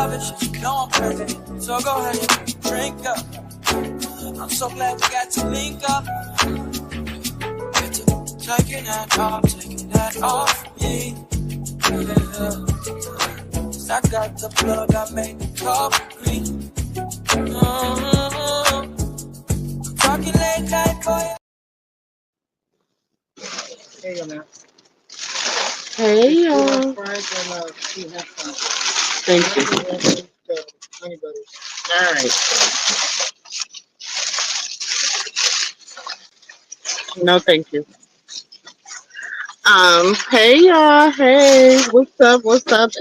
lavish, you know I'm crazy. So go ahead and drink up. I'm so glad we got to link up. Get to taking that off me. Yeah. 'Cause I got the plug, I made the coffee. Talking late night for you. There you go, man. Hey, y'all. Thank you. All right. No, thank you. Hey y'all, hey, what's up,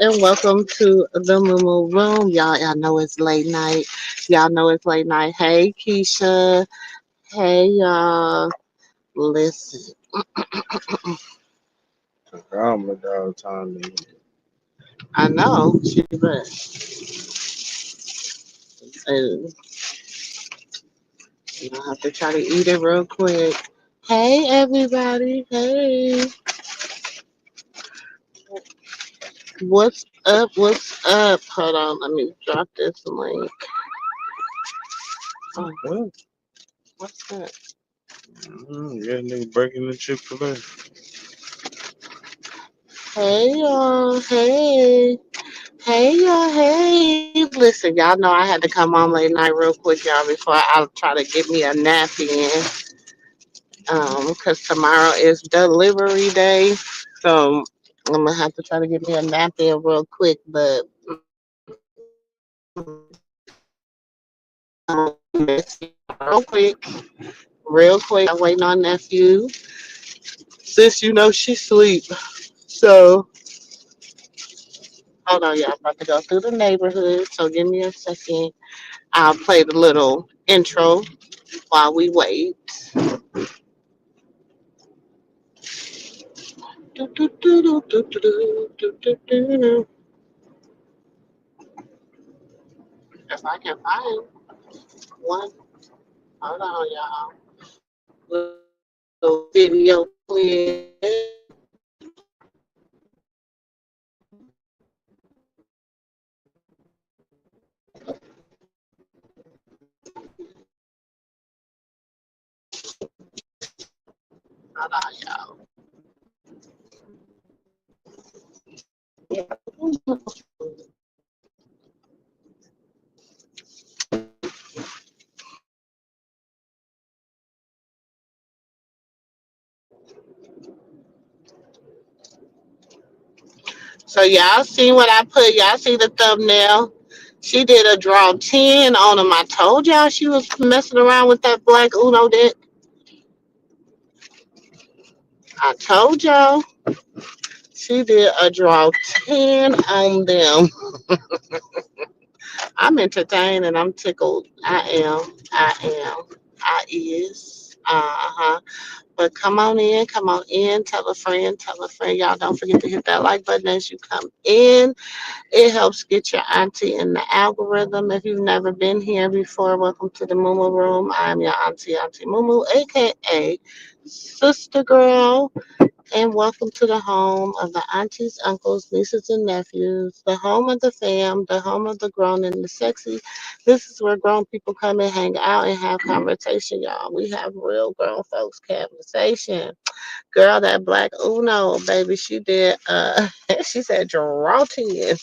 and welcome to the Moo Room. Y'all know it's late night. Y'all know it's late night. Hey Keisha, hey y'all. Listen, I'm a dog time. I know she but and you don't have to try to eat it real quick. Hey everybody, hey, what's up? What's up? Hold on, let me drop this link. Oh, What? what's that? Yeah, nigga breaking the Chick-fil-A. Hey y'all, hey. Hey y'all, hey. Listen, y'all know I had to come on late night real quick, y'all, before I try to get me a nap in. Cause tomorrow is delivery day. So I'm gonna have to try to get me a nap in real quick, but real quick, real quick. I'm waiting on nephew. Sis, you know she sleep. So hold on, y'all. I'm about to go through the neighborhood. So give me a second. I'll play the little intro while we wait. Do, do, do, do, do, do, do, do, do. If I can find one, hold on, y'all. Little video clip. Hold on, y'all. So y'all see what I put? Y'all see the thumbnail? She did a draw 10 on him. I told y'all she was messing around with that black Uno deck. I told y'all she did a draw 10 on them. I'm entertained and I'm tickled. I am. I am. I is. Uh-huh. But come on in, tell a friend, tell a friend. Y'all don't forget to hit that like button as you come in. It helps get your auntie in the algorithm. If you've never been here before, welcome to the Moo Room. I'm your Auntie Moo, aka Sister Girl. And welcome to the home of the aunties, uncles, nieces, and nephews, the home of the fam, the home of the grown and the sexy. This is where grown people come and hang out and have conversation, y'all. We have real grown folks conversation. Girl, that black Uno, baby, she did, she said, draw 10.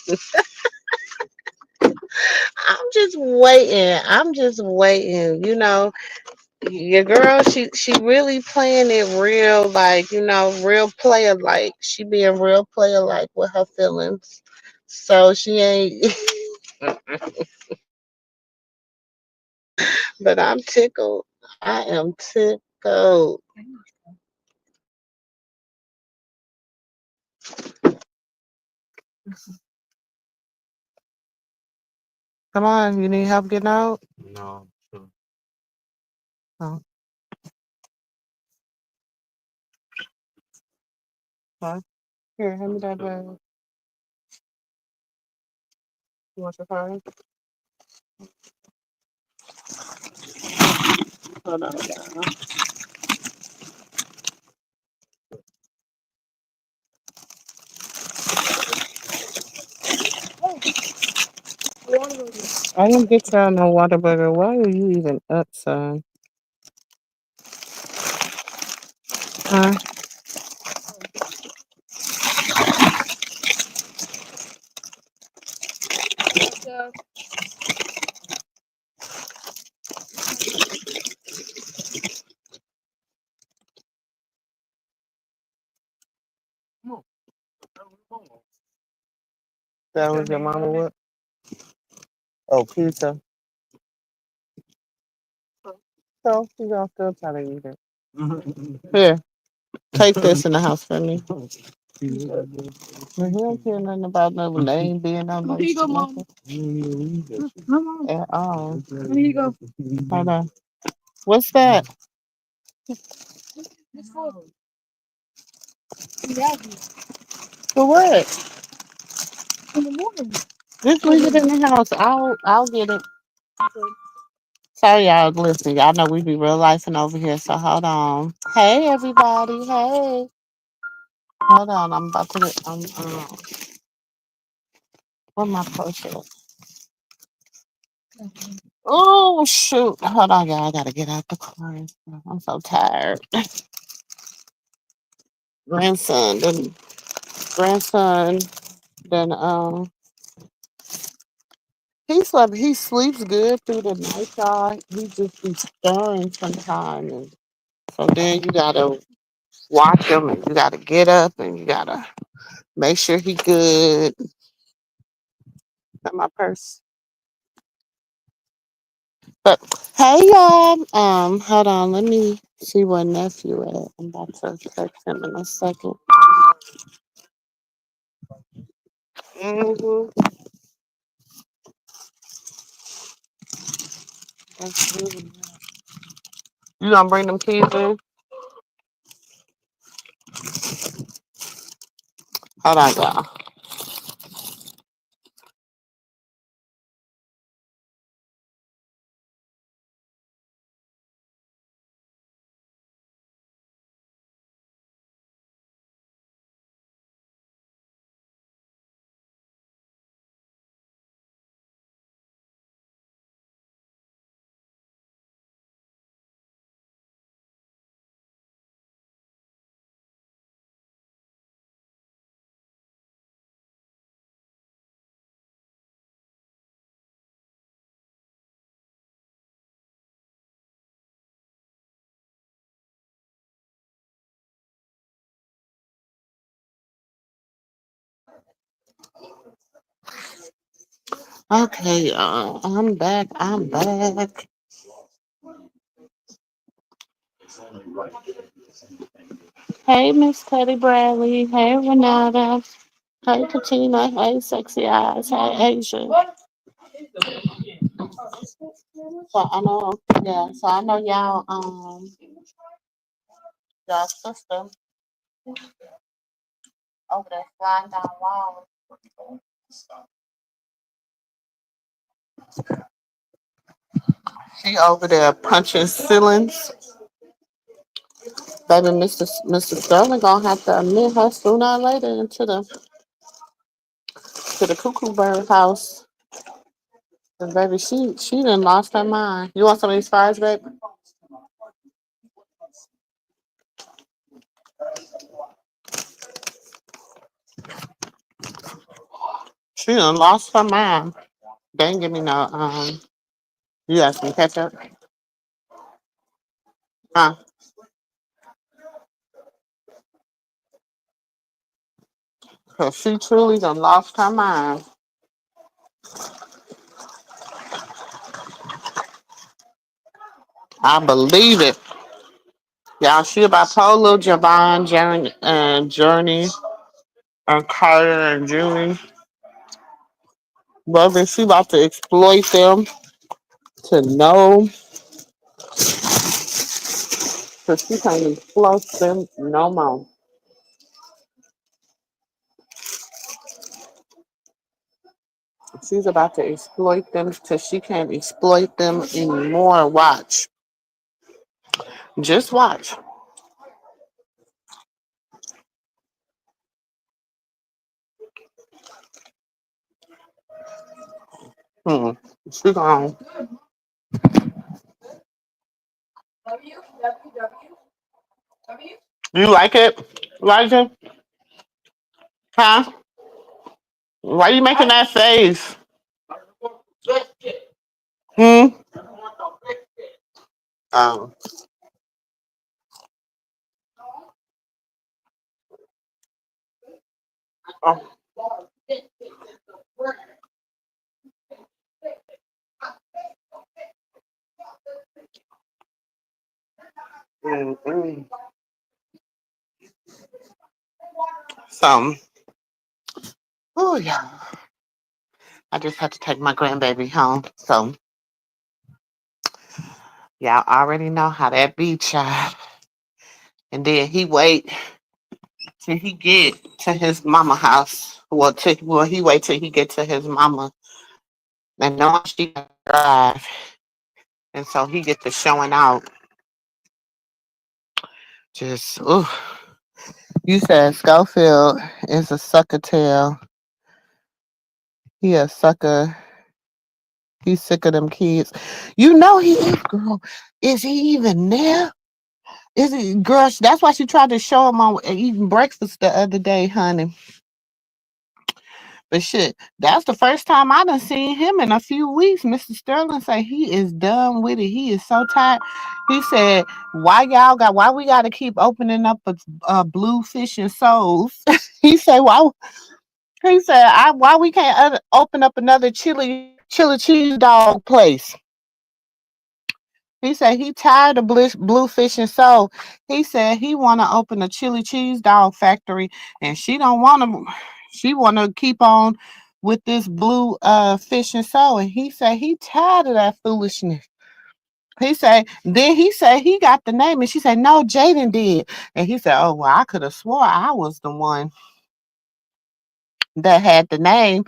I'm just waiting. I'm just waiting. You know, your girl, she really playing it real, like, you know, real player like. She being real player like with her feelings. So she ain't but I'm tickled. I am tickled. Come on, you need help getting out? No, sure. Oh, huh? Here, hand me that bag. You want your phone? Hold on, y'all. I didn't get y'all no water burger. Why are you even up, son? Huh? That was your mama what? Oh, pizza. So you gonna still try to eat it. Here, take this in the house for me. But he don't care nothing about no name being on no nothing at all. Hold on. What's that? For what? Just leave it in the house. I'll get it. Sorry, y'all. Listen, y'all know we be real life and over here. So hold on. Hey, everybody. Hey. Hold on. I'm about to get. Where my purse at? Oh shoot. Hold on, y'all. I gotta get out the car. I'm so tired. Grandson. Then grandson. Then he slept. He sleeps good through the night, y'all. He just be stirring sometimes, and so then you gotta watch him, and you gotta get up, and you gotta make sure he good. Got my purse. But hey y'all, hold on, let me see where nephew at. I'm about to text him in a second. Mm-hmm. That's really nice. You gonna bring them keys in? Hold on, y'all. Okay, y'all. I'm back. I'm back. Hey, Miss Teddy Bradley. Hey, Renata. Hey, Katina. Hey, Sexy Eyes. Hey, Asia. So I know, yeah. So I know y'all sister over there flying down walls. She over there punching ceilings. Baby, Mr. Sterling gonna have to admit her sooner or later into the cuckoo bird house. 'Cause baby, she done lost her mind. You want some of these fries, baby? She done lost her mind. They ain't give me no you got some ketchup? Huh? Cause she truly done lost her mind. I believe it. Y'all, she about Polo, Javon, Journey, and Carter and Julie. Brother, she about to exploit them to know, cause she can't exploit them no more. She's about to exploit them till she can't exploit them anymore. Watch. Just watch. Hmm. She gone. You like it, Elijah? Huh? Why you making that face? Hmm. Um. Oh. Mm-mm. So, oh yeah. I just had to take my grandbaby home. So, y'all already know how that be, child. And then he wait till he get to his mama house. He wait till he get to his mama. And knowing she can drive. And so he get to showing out. Just, ooh. You said Schofield is a sucker tail. He a sucker. He's sick of them kids. You know he is, girl. Is he even there? Is he, girl? That's why she tried to show him on eating breakfast the other day, honey. But shit, that's the first time I done seen him in a few weeks. Mr. Sterling say he is done with it. He is so tired. He said, why we gotta keep opening up a blue fish and souls? He said, why we can't open up another chili cheese dog place? He said he tired of Bluefish and Soul. He said he want to open a chili cheese dog factory, and she don't want to. She want to keep on with this blue fish and soul. And he said he tired of that foolishness. He said he got the name, and she said no, Jaden did. And he said, oh well, I could have swore I was the one that had the name,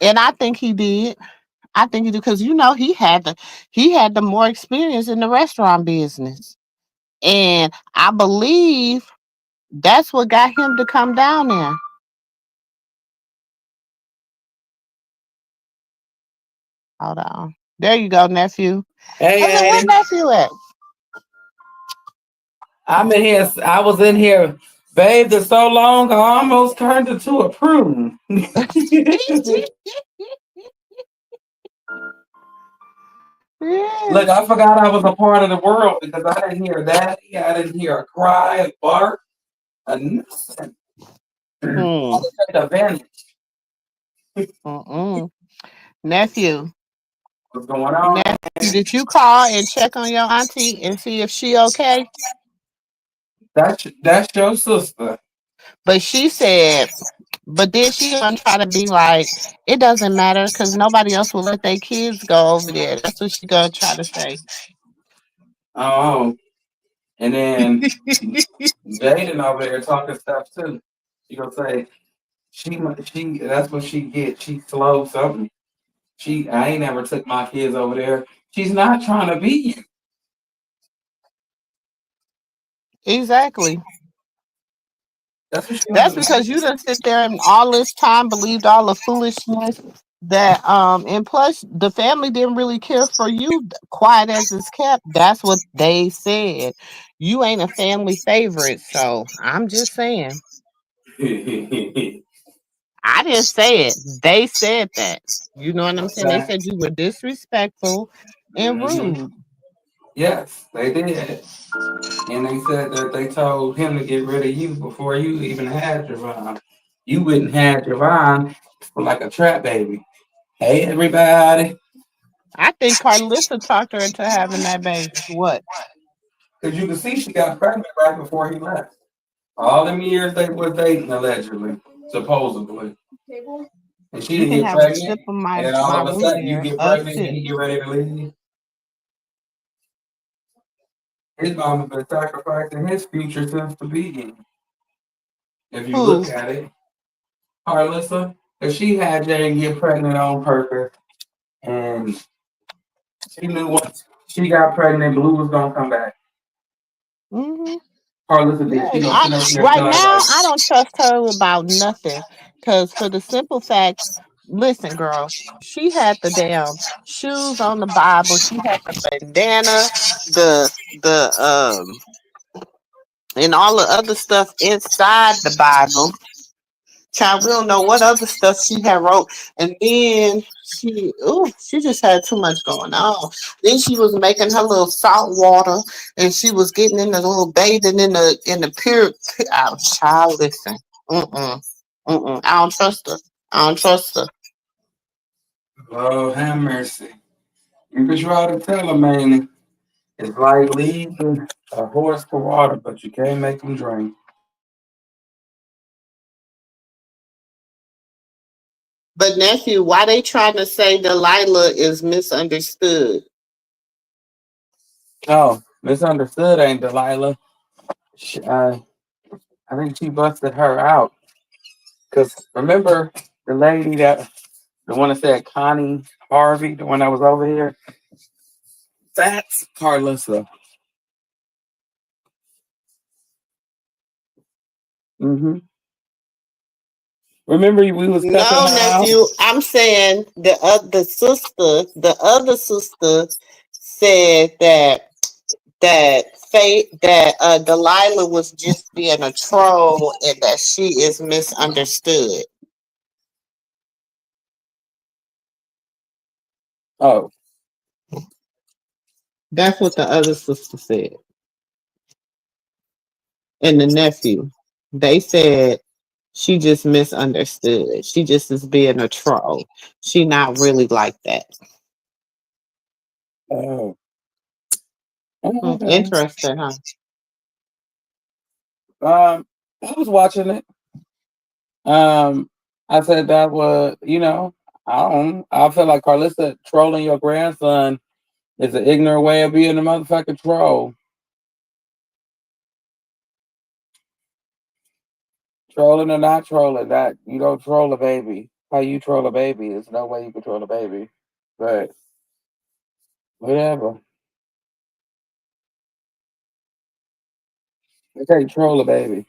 and I think he did. I think he did because he had the more experience in the restaurant business. And I believe that's what got him to come down there. Hold on. There you go, nephew. Hey, I said, where hey, nephew at? I'm in here. I was in here bathed for so long, I almost turned into a prune. Look, Yeah. I forgot I was a part of the world because I didn't hear daddy. I didn't hear a cry, a bark, a nothing. I Hmm. just took advantage. Mm-mm. Nephew. What's going on? Nephew, did you call and check on your auntie and see if she okay? That's your sister. But she said, but then she gonna try to be like, it doesn't matter because nobody else will let their kids go over there. That's what she gonna try to say. Oh, and then Jaden over there talking stuff too. She gonna say she that's what she gets. She slow something. I ain't never took my kids over there. She's not trying to be you. Exactly. That's what she That's wanted to because be. you done sit there and all this time believed all the foolishness that and plus the family didn't really care for you, quiet as it's kept. That's what they said. You ain't a family favorite, so I'm just saying. I didn't say it. They said that. You know what I'm saying? They Okay. said you were disrespectful and Hmm. rude. Yes, they did. And they said that they told him to get rid of you before you even had Javon. You wouldn't have Javon for like a trap baby. Hey, everybody. I think Carlissa talked her into having that baby. What? Because you can see she got pregnant right before he left. All them years they were dating, allegedly, supposedly. And she You didn't can get have a pregnant. sip of And my then all my of a root sudden you beer. get A pregnant and sip. he get ready to leave. His mama been sacrificing his future since the beginning. If you Who? look at it, Carlissa, if she had Jane get pregnant on purpose, and she knew once she got pregnant, Blue was gonna come back. Hmm. Carlissa did. Yeah, She gonna sit up here right telling now like, I don't trust her about nothing. Cause for the simple fact, Listen, girl. She had the damn shoes on the Bible. She had the bandana, the and all the other stuff inside the Bible. Child, we don't know what other stuff she had wrote. And then she just had too much going on. Then she was making her little salt water, and she was getting in the little bathing in the pure. Oh, child, listen, I don't trust her. I don't trust her. Oh, have mercy. Because you ought to tell them, man, it's like leading a horse to water, but you can't make them drink. But nephew, why they trying to say Delilah is misunderstood? Oh, misunderstood ain't Delilah. I think she busted her out. Because remember the lady the one that said Connie Harvey, the one that was over here? That's Carlissa. Mm-hmm. Remember we was cussing No, her out? nephew. I'm saying the other sister said that Delilah was just being a troll and that she is misunderstood. Oh, That's what the other sister said. And the nephew, they said she just misunderstood. She just is being a troll. She not really like that. oh, okay. Interesting, huh? I was watching it. Um, I said that was, I feel like Carlissa trolling your grandson is an ignorant way of being a motherfucking troll. Trolling or not trolling, that you don't troll a baby. How you troll a baby? There's no way you can troll a baby. But whatever. I can't troll a baby.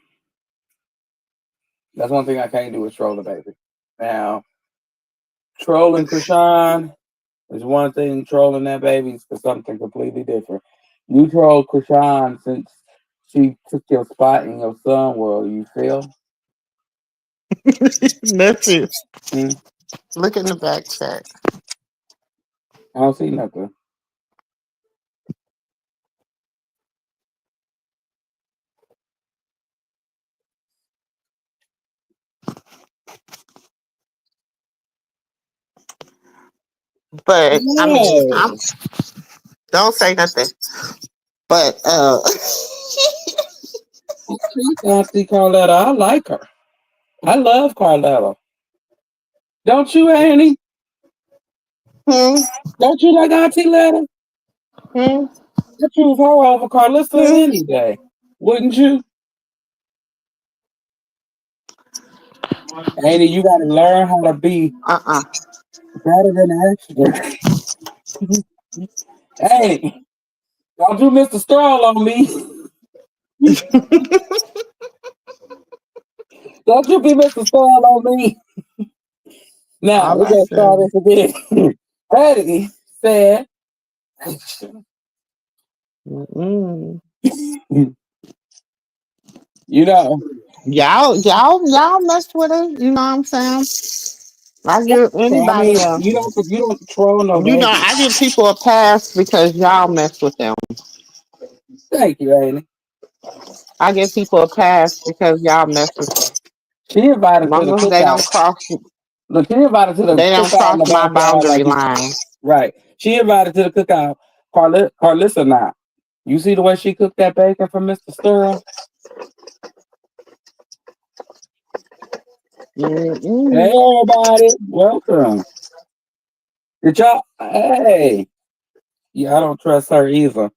That's one thing I can't do is troll a baby. Now, trolling Krishan is one thing. Trolling that baby is for something completely different. You troll Krishan since she took your spot in your son world. You feel? Nephew, Hmm? look in the back chat. I don't see nothing. But I mean, I'm No. don't say nothing. But Auntie Carletta, I like her. I love Carletta. Don't you, Annie? hmm, Don't you like Auntie Letta? hmm, I choose her over Carlissa hmm, any day. Wouldn't you? Annie, you gotta learn how to be uh-uh. better than an extra. Hey, don't you Mr. Stroll on me. Don't you be Mr. Stroll on me. Now, All we're I gonna start said. this again. Patty said, Mm-mm. you know, Y'all messed with her. You know what I'm saying? I give I anybody mean, a, you don't troll no baby. I give people a pass because y'all mess with them. Thank you, Annie. I give people a pass because y'all mess with them. She As invited to the long as cookout. Look, she invited to the they don't cookout in cross the my backyard boundary like you. line. Right. She invited to the cookout. Carlissa not. You see the way she cooked that bacon for Mr. Stirrer? Hey, Mm-mm. everybody. Welcome. Did y'all? Hey. Yeah, I don't trust her either.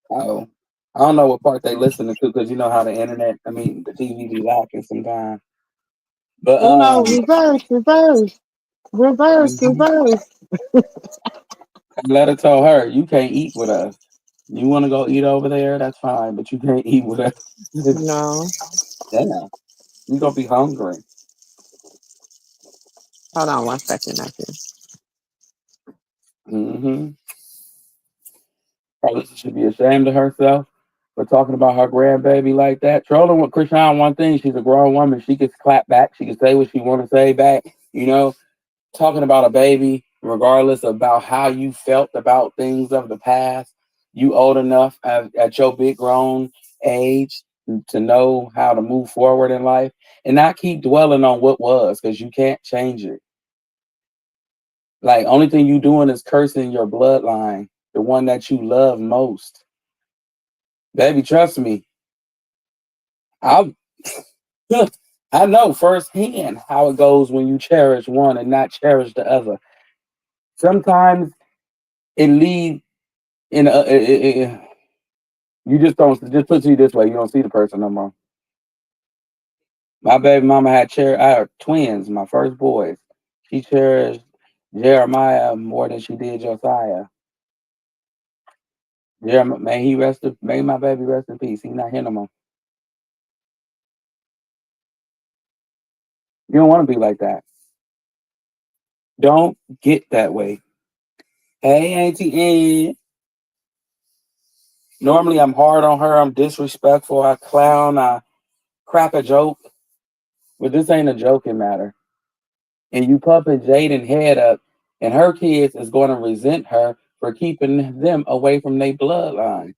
Oh. I don't know what part they listening to because you know how the TV be lacking sometimes. But, Oh no, reverse, mhm. reverse. Let her tell her, you can't eat with us. You want to go eat over there? That's fine, but you can't eat with us. No. Damn. You're going to be hungry. Hold on 1 second, nephew. Mm-hmm. Carlissa should be ashamed of herself for talking about her grandbaby like that. Trolling with Chrisean, one thing, she's a grown woman. She can clap back. She can say what she want to say back. You know, talking about a baby, regardless about how you felt about things of the past, you old enough at your big grown age to know how to move forward in life and not keep dwelling on what was because you can't change it. Like, only thing you doing is cursing your bloodline, the one that you love most. Baby, trust me. I I know firsthand how it goes when you cherish one and not cherish the other. Sometimes it leads in you just don't just put it this way, you don't see the person no more. My baby mama I had twins, my first boys. She cherished Jeremiah more than she did Josiah. Jeremiah, may my baby rest in peace. He's not here no more. You don't want to be like that. Don't get that way. Hey, Auntie Ann. Normally I'm hard on her. I'm disrespectful. I clown. I crack a joke. But this ain't a joking matter. And you pumping Jaden head up, and her kids is going to resent her for keeping them away from their bloodline.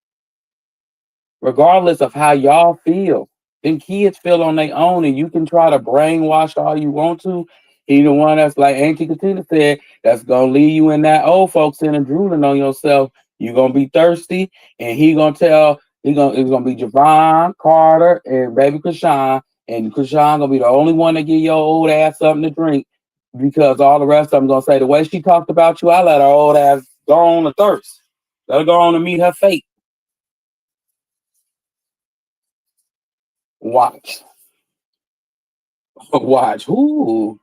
Regardless of how y'all feel, then kids feel on their own, and you can try to brainwash all you want to. He the one that's like Auntie Katina said, that's gonna leave you in that old folks in and drooling on yourself. You're gonna be thirsty, and it's gonna be Javon, Carter, and baby Chrisean, and Chrisean gonna be the only one to give your old ass something to drink because all the rest of them gonna say the way she talked about you, I let her old ass go on to thirst. Let her go on to meet her fate. Watch. Watch. Ooh.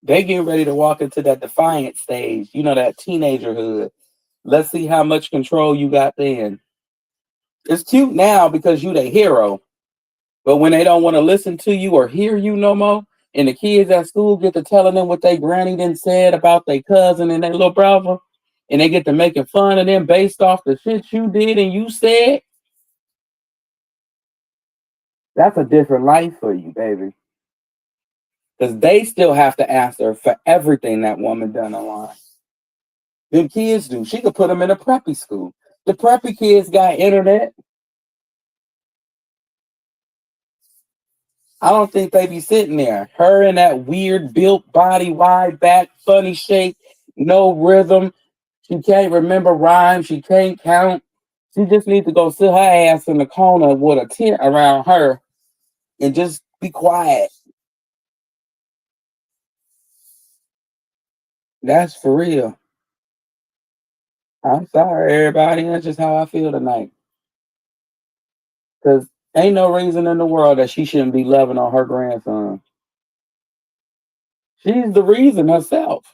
They getting ready to walk into that defiant stage, that teenagerhood. Let's see how much control you got then. It's cute now because you the hero. But when they don't want to listen to you or hear you no more, and the kids at school get to telling them what they granny done said about their cousin and their little brother, and they get to making fun of them based off the shit you did and you said, that's a different life for you, baby. Because they still have to answer for everything that woman done online. Them kids do. She could put them in a preppy school. The preppy kids got internet. I don't think they be sitting there. Her in that weird built body, wide back, funny shape, no rhythm. She can't remember rhymes. She can't count. She just needs to go sit her ass in the corner with a tent around her and just be quiet. That's for real. I'm sorry, everybody. That's just how I feel tonight. Because ain't no reason in the world that she shouldn't be loving on her grandson. She's the reason herself.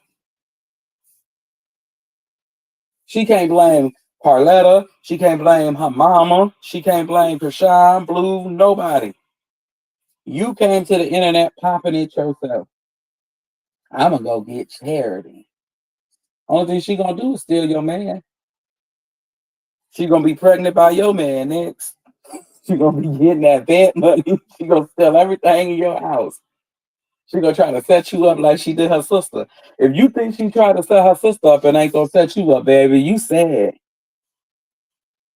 She can't blame Carletta. She can't blame her mama. She can't blame Chrisean, Blue, nobody. You came to the internet popping it yourself. I'm going to go get Charity. Only thing she going to do is steal your man. She going to be pregnant by your man next. She going to be getting that bed money. She going to steal everything in your house. She gonna try to set you up like she did her sister. If you think she tried to set her sister up and ain't gonna set you up, baby, you sad.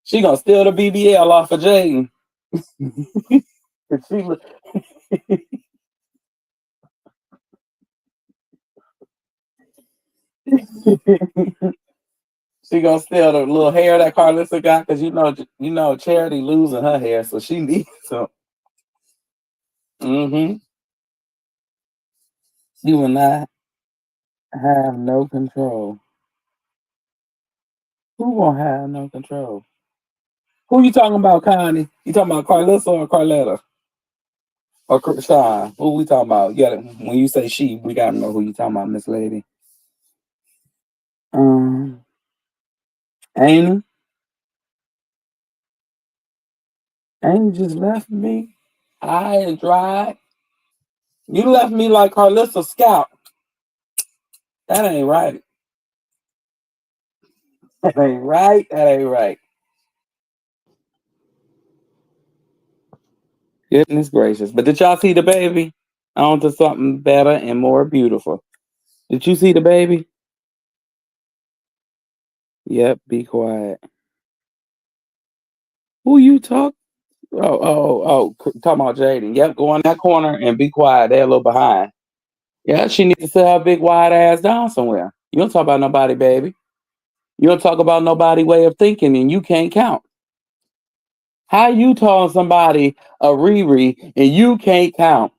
She gonna steal the BBL off of Jaden. She gonna steal the little hair that Carlissa got because Charity losing her hair, so she needs some. She will not have no control. Who won't have no control? Who you talking about, Connie? You talking about Carlissa or Carletta? Or Chrisean? Who we talking about? When you say she, we gotta know who you talking about, Miss Lady. Amy just left me high and dry. You left me like Carlissa Scout. That ain't right. That ain't right. That ain't right. Goodness gracious. But did y'all see the baby? On to something better and more beautiful. Did you see the baby? Yep, be quiet. Who you talk? Talking about Jaden. Yep, go in that corner and be quiet. They're a little behind. Yeah, she needs to sit her big wide ass down somewhere. You don't talk about nobody, baby. You don't talk about nobody way of thinking and you can't count. How you telling somebody a Riri and you can't count?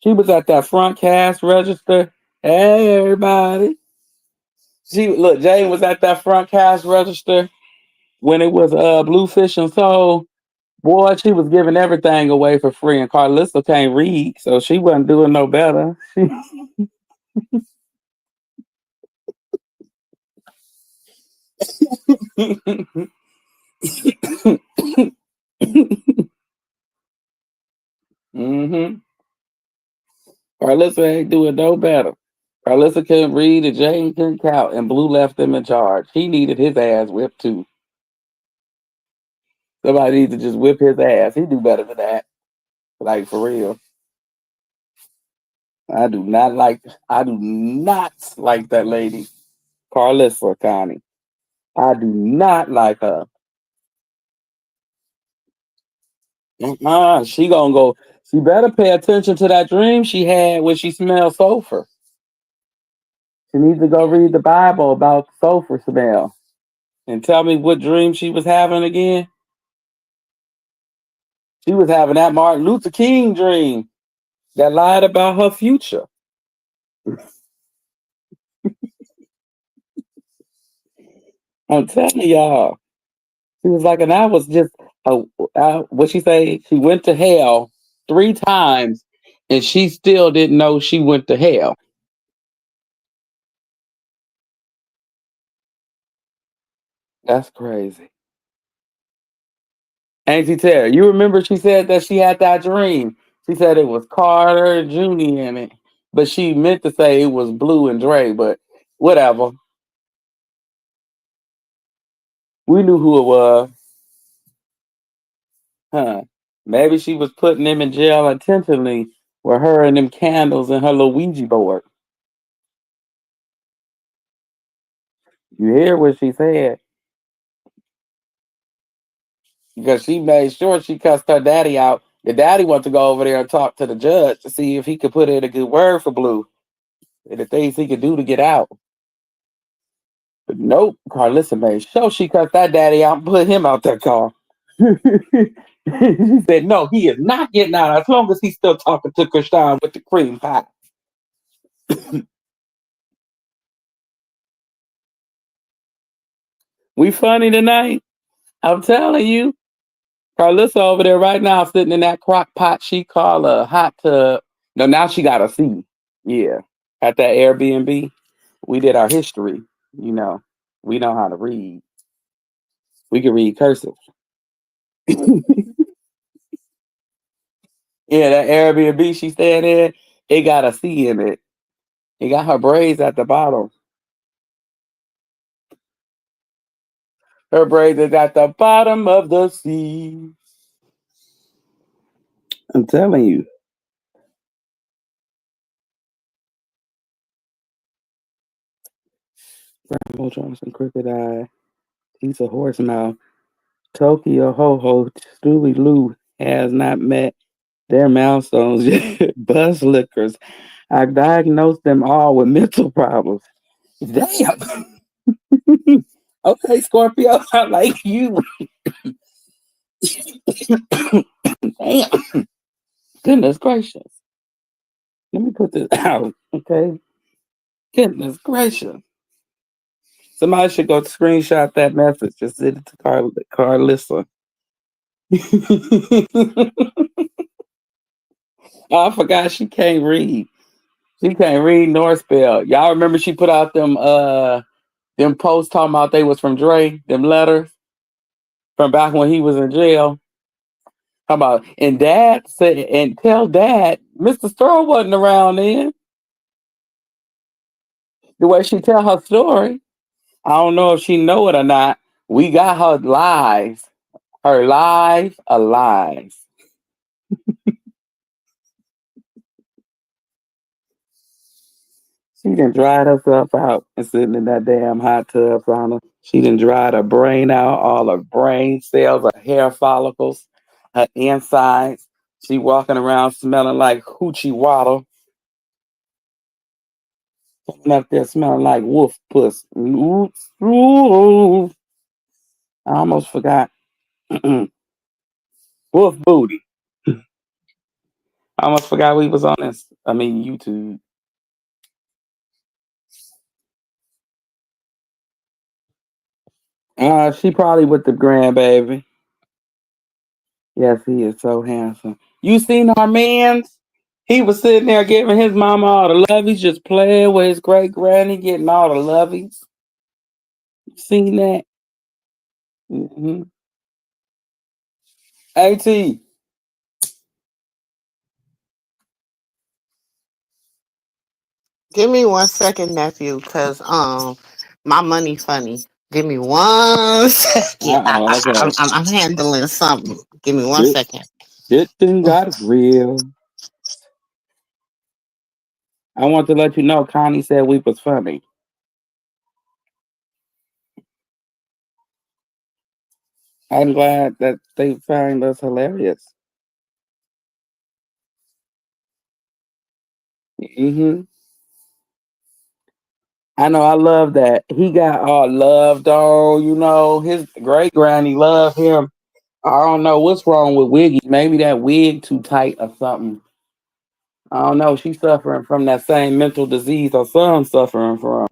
She was at that front cash register. Hey, everybody. Jane was at that front cash register when it was Bluefish and Soul. Boy, she was giving everything away for free, and Carlissa can't read, so she wasn't doing no better. hmm Carlissa ain't doing no better. Carlissa couldn't read, and Jane couldn't count, and Blue left him in charge. He needed his ass whipped too. Somebody needs to just whip his ass. He do better than that. Like for real. I do not like. I do not like that lady, Carlissa Connie. I do not like her. She gonna go. She better pay attention to that dream she had when she smelled sulfur. She needs to go read the Bible about sulfur smell and tell me what dream she was having again. She was having that Martin Luther King dream that lied about her future. I'm telling y'all. She was like, and I was just, what she say? She went to hell 3 times, and she still didn't know she went to hell. That's crazy. Auntie Terry, you remember she said that she had that dream. She said it was Carter Jr. in it, but she meant to say it was Blue and Dre, but whatever. We knew who it was. Huh. Maybe she was putting them in jail intentionally with her and them candles and her Luigi board. You hear what she said? Because she made sure she cussed her daddy out. The daddy wanted to go over there and talk to the judge to see if he could put in a good word for Blue and the things he could do to get out. But nope, Carlissa made sure she cussed that daddy out and put him out that car. She said, no, he is not getting out as long as he's still talking to Chrisean with the cream pie. We funny tonight. I'm telling you. Carlissa over there right now sitting in that crock pot she call a hot tub. No, now she got a C. Yeah. At that Airbnb, we did our history. You know, we know how to read. We can read cursive. Yeah, that Airbnb she staying in, it got a C in it. It got her braids at the bottom. Her braids is at the bottom of the sea. I'm telling you. Rambo Johnson, Crooked Eye, He's a Horse Mouth, Tokyo Ho Ho, Stewie Lou has not met their milestones yet. Buzz lickers. I diagnosed them all with mental problems. Damn. Okay, Scorpio, I like you. Damn. Goodness gracious. Let me put this out. Okay. Goodness gracious. Somebody should go screenshot that message. Just send it to Carlissa. Oh, I forgot she can't read. She can't read nor spell. Y'all remember she put out them posts talking about they was from Dre, them letters from back when he was in jail. How about and Dad said and tell Dad Mr. Sterl wasn't around then. The way she tell her story, I don't know if she know it or not. We got her live, her live alive. She done dried herself out and sitting in that damn hot tub, sauna. She done dried her brain out, all her brain cells, her hair follicles, her insides. She walking around smelling like hoochie waddle. Coming up there smelling like wolf puss. Oops, ooh. I almost forgot. Wolf booty. I almost forgot we was on this. I mean, YouTube. She probably with the grandbaby. Yes, he is so handsome. You seen our man's? He was sitting there giving his mama all the lovies, just playing with his great granny, getting all the lovies. You seen that? Mm-hmm. AT. Give me 1 second, nephew, cause my money funny. Give me 1 second. Okay. I'm handling something. Give me one It, second. it thing got real. I want to let you know, Connie said we was funny. I'm glad that they find us hilarious. Hmm. I know. I love that he got all loved on. You know, his great granny loved him. I don't know what's wrong with Wiggy. Maybe that wig too tight or something. I don't know. She's suffering from that same mental disease or some suffering from.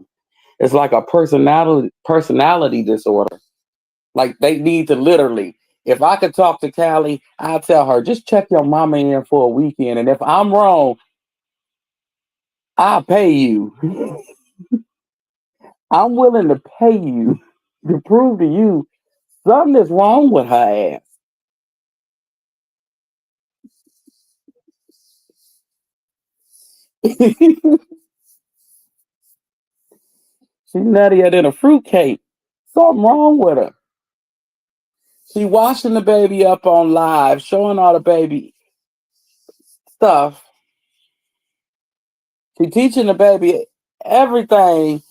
It's like a personality disorder. Like they need to literally. If I could talk to Callie, I'll tell her just check your mama in for a weekend, and if I'm wrong, I'll pay you. I'm willing to pay you to prove to you something is wrong with her ass. She's nuttier than a fruitcake. Something wrong with her. She washing the baby up on live, showing all the baby stuff. She teaching the baby everything.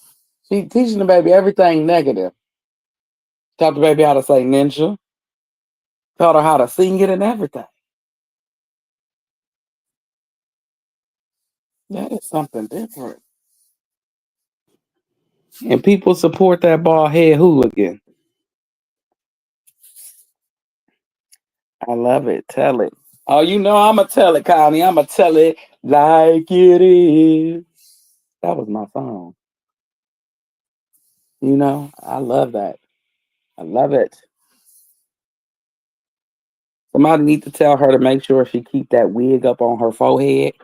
She teaching the baby everything negative. Taught the baby how to say ninja. Taught her how to sing it and everything. That is something different. And people support that bald head hooligan. I love it. Tell it. Oh, you know I'ma tell it, Connie. I'ma tell it like it is. That was my song. You know, I love that. I love it. Somebody need to tell her to make sure she keep that wig up on her forehead.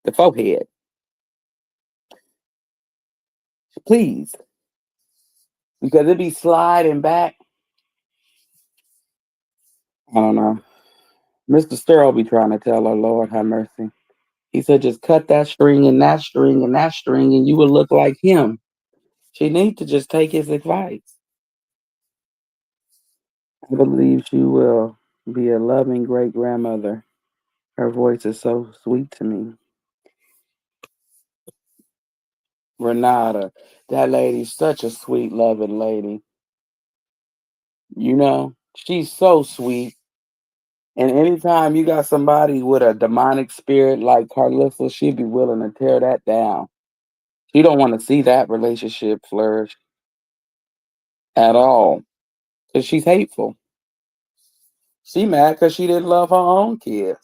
The forehead. Please. Because it be sliding back. I don't know. Mr. Sterl be trying to tell her, Lord have mercy. He said, just cut that string and that string and that string, and you will look like him. She need to just take his advice. I believe she will be a loving great grandmother. Her voice is so sweet to me. Renata, that lady's such a sweet, loving lady. You know, she's so sweet. And anytime you got somebody with a demonic spirit like Carlissa, she'd be willing to tear that down. She don't want to see that relationship flourish at all. Because she's hateful. She mad because she didn't love her own kids.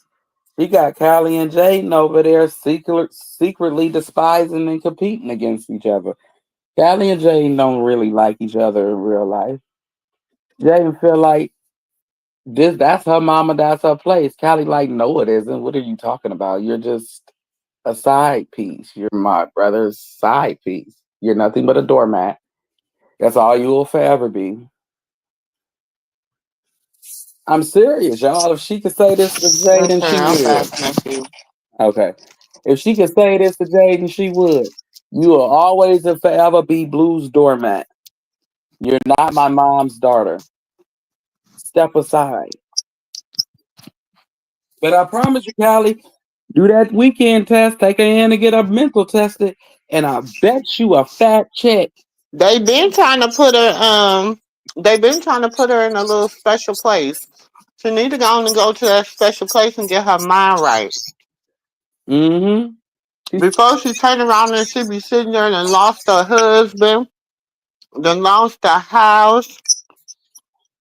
She got Callie and Jaden over there secretly despising and competing against each other. Callie and Jaden don't really like each other in real life. Jaden feel like that's her mama, that's her place. Callie like, no, it isn't. What are you talking about? You're just a side piece. You're my brother's side piece. You're nothing but a doormat. That's all you will forever be. I'm serious, y'all. If she could say this to Jaden, Okay, she I'm back, would. nephew. Okay. If she could say this to Jaden, she would. You will always and forever be Blue's doormat. You're not my mom's daughter. Step aside. But I promise you, Callie, do that weekend test, take her in to get her mental tested, and I bet you a fat check. They been trying to put her they been trying to put her in a little special place. She need to go on and go to that special place and get her mind right. Mm-hmm. Before she turn around and she be sitting there and lost her husband, then lost the house,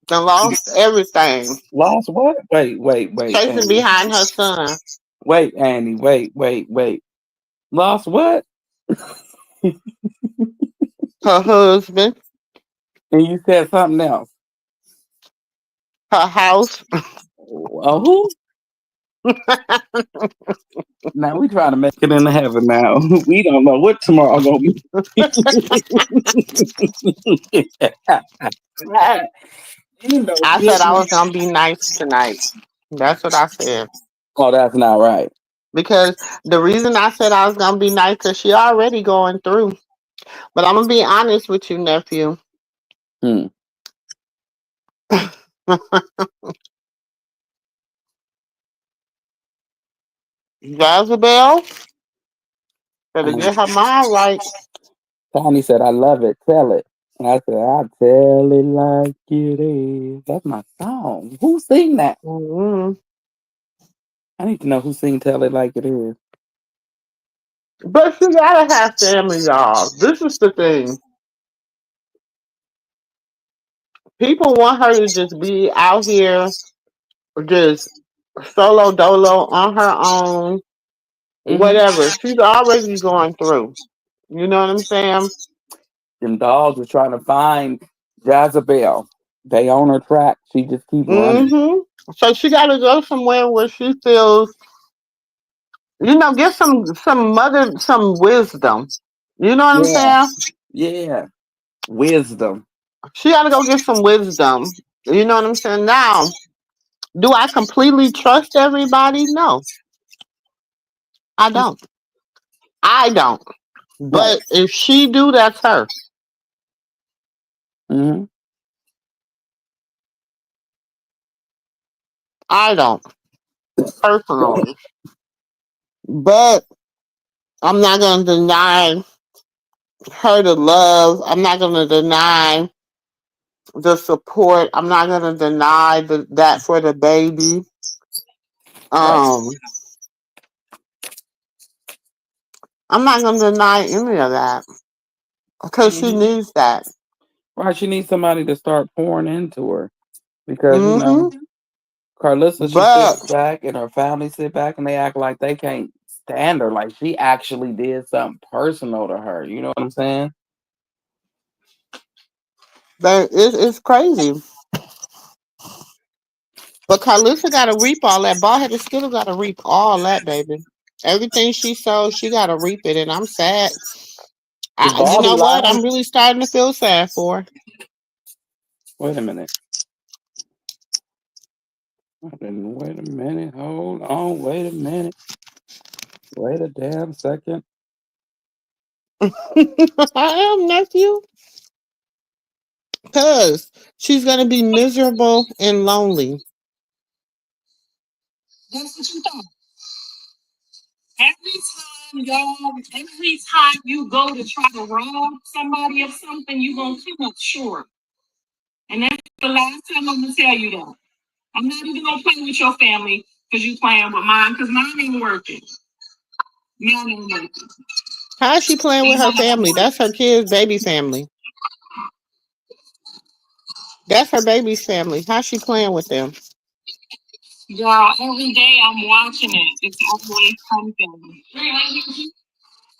then lost everything. Lost what? Wait, Chasing Andy. behind her son, Wait, Andy. Wait. Lost what? her husband, And you said something else. her house. Who? Now we trying to make it into heaven now. We don't know what tomorrow gonna be. You know, I said I was goodness. gonna be nice tonight. That's what I said. Oh, that's not right. Because the reason I said I was gonna be nice, because she already going through. But I'm gonna be honest with you, nephew. Hmm. Jezebel better get her mind right. Tony said, I love it. Tell it. And I said, I tell it like it is. That's my song. Who sing that? Hmm. I need to know who sing Tell It Like It Is. But she gotta have family, y'all. This is the thing. People want her to just be out here, just solo dolo on her own, Mm-hmm. whatever. She's already going through. You know what I'm saying? Them dogs are trying to find Jezebel. They on her track. She just keep running. Hmm. So she gotta go somewhere where she feels, get some wisdom. You know what I'm Yeah. saying? Yeah. Wisdom. She gotta go get some wisdom. You know what I'm saying? Now, do I completely trust everybody? No, I don't. I don't. Right. But if she do, that's her. Mm-hmm. I don't personally. But I'm not gonna deny her the love. I'm not gonna deny the support. I'm not gonna deny that for the baby. Right. Um, I'm not gonna deny any of that because she Mm-hmm. needs that. Right. She needs somebody to start pouring into her. Because, Hmm. Carlissa, she But sits back and her family sit back and they act like they can't stand her. Like she actually did something personal to her. You know what I'm saying? it's crazy. But Carlissa got to reap all that. Bald-headed Skittle got to reap all that, baby. Everything she sows, she got to reap it, and I'm sad. Is You Baldy know what? I'm lying? really starting to feel sad for her. Wait a minute. Wait a minute. Hold on. Wait a minute. Wait a damn second. I am, nephew. Because she's going to be miserable and lonely. That's what you thought. Every time you go to try to rob somebody of something, you gonna come up short. And that's the last time I'm gonna tell you that. I'm not even gonna play with your family because you playing with mine, because mine ain't working. Mine ain't working. How is she playing with her family? That's her kid's baby family. That's her baby's family. How's she playing with them? Girl, every day I'm watching it. It's always something.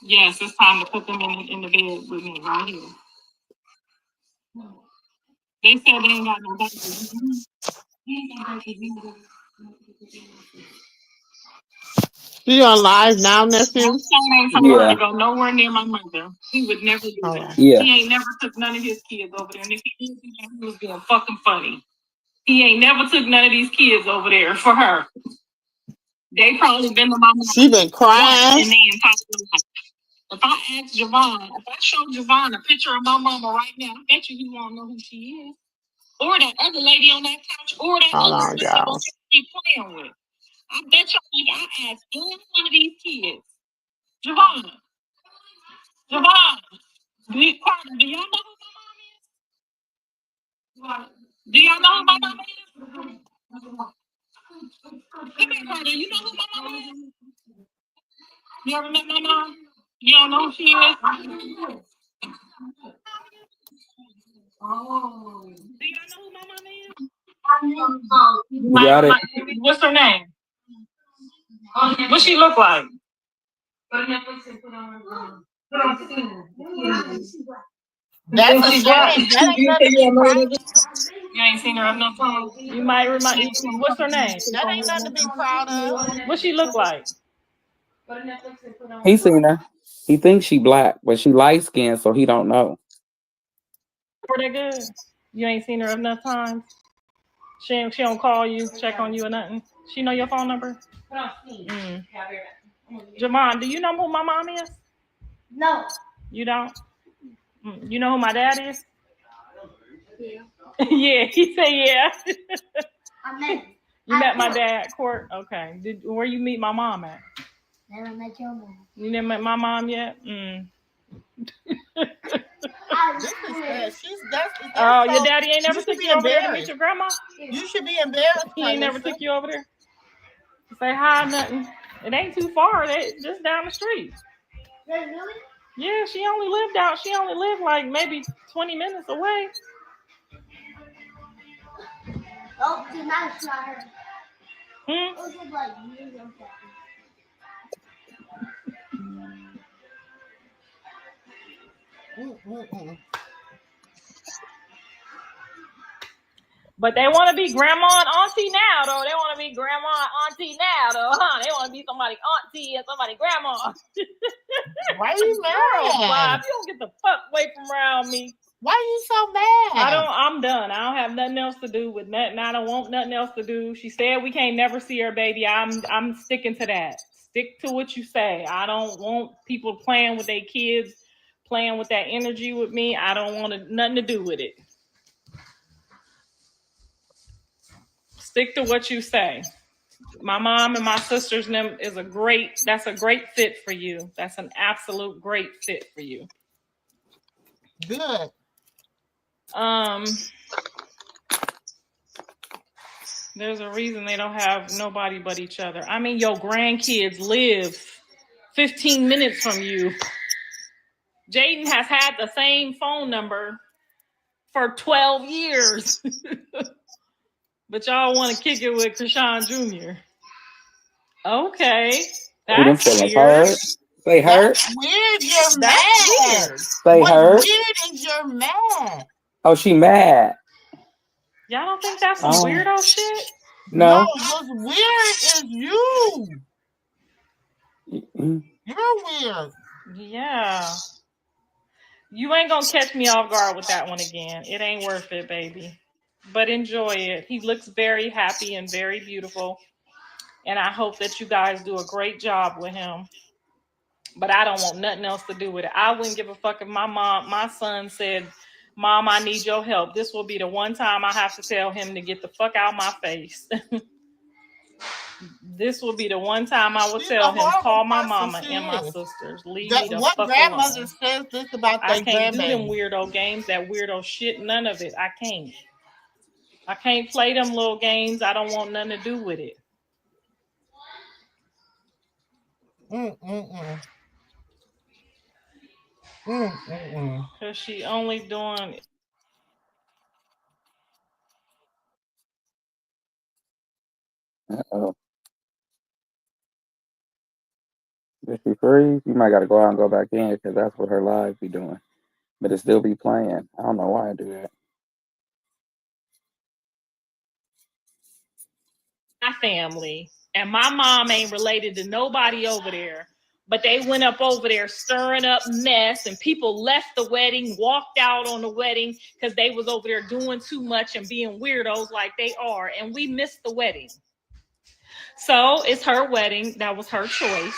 Yes, it's time to put them in the bed with me right here. They said they ain't got no diapers. She on live now, My nephew? son ain't supposed to go nowhere near my mother. He would never do All that. right. Yeah. He ain't never took none of his kids over there. And if he did, he was being fucking funny. He ain't never took none of these kids over there for her. They probably been to my mom. She been crying. And then talked to her. If I ask Javon, if I show Javon a picture of my mama right now, I bet you he won't know who she is. Or that other lady on that couch, or that Hold other on, lady y'all. that keep playing with. I bet you if I ask any one of these kids, Javon, do y'all know who my mom is? Do y'all know who my mama is? Come here, Carter. You know who my mama is? You ever met my mom? You don't know who she is? Oh. Do y'all know who my mama is? Got it. What's her name? What she look like? That's a shame. That ain't nothing to be proud of. You ain't seen her enough times. You might remind. What's her name? That ain't nothing to be proud of. What she look like? He seen her. He thinks she black, but she light skinned, so he don't know. Were they good? You ain't seen her enough times. She don't call you, check on you or nothing. She know your phone number? Javon, do you know who my mom is? No. You don't? You know who my dad is? Yeah. Yeah, he said yeah. I met him. You met my dad at court? Okay. Where you meet my mom at? Never met your mom. You didn't met my mom yet? This is bad. Oh, your daddy ain't never took you over there to meet your grandma? You should be embarrassed. He ain't never took you over there? Say hi, nothing. It ain't too far. They just down the street. Really? Yeah, she only lived like maybe 20 minutes away. Oh, tonight's not her. Hmm? It was like you know that. But they want to be grandma and auntie now, though. They want to be grandma and auntie now, though, huh? They want to be somebody auntie and somebody grandma. Why are you mad? You don't get the fuck away from around me. Why are you so mad? I'm done. I don't have nothing else to do with nothing. I don't want nothing else to do. She said we can't never see her, baby. I'm sticking to that. Stick to what you say. I don't want people playing with their kids, playing with that energy with me. I don't want nothing to do with it. Stick to what you say. My mom and my sisters that's a great fit for you. That's an absolute great fit for you. Good. There's a reason they don't have nobody but each other. I mean, your grandkids live 15 minutes from you. Jaden has had the same phone number for 12 years. But y'all want to kick it with Chrisean Jr. Okay. That's weird. Say hurt. That's weird. You're mad. Weird. Say What's hurt. weird is you're mad. Oh, she mad. Y'all don't think that's some weirdo shit? No. What's weird is you. You're weird. Yeah. You ain't gonna catch me off guard with that one again. It ain't worth it, baby. But enjoy it. He looks very happy and very beautiful. And I hope that you guys do a great job with him. But I don't want nothing else to do with it. I wouldn't give a fuck if my son said, Mom, I need your help. This will be the one time I have to tell him to get the fuck out my face. This will be the one time I will tell him, call my mama and my sisters. Leave me the fuck alone. What grandmother says this about their grandbaby? I can't do them weirdo games, that weirdo shit, none of it. I can't play them little games. I don't want nothing to do with it. Because she only doing... Uh-oh. If she freeze, you might got to go out and go back in because that's what her live be doing. But it still be playing. I don't know why I do that. My family, and my mom ain't related to nobody over there. But they went up over there stirring up mess, and people left the wedding, walked out on the wedding because they was over there doing too much and being weirdos like they are, and we missed the wedding. So it's her wedding. That was her choice.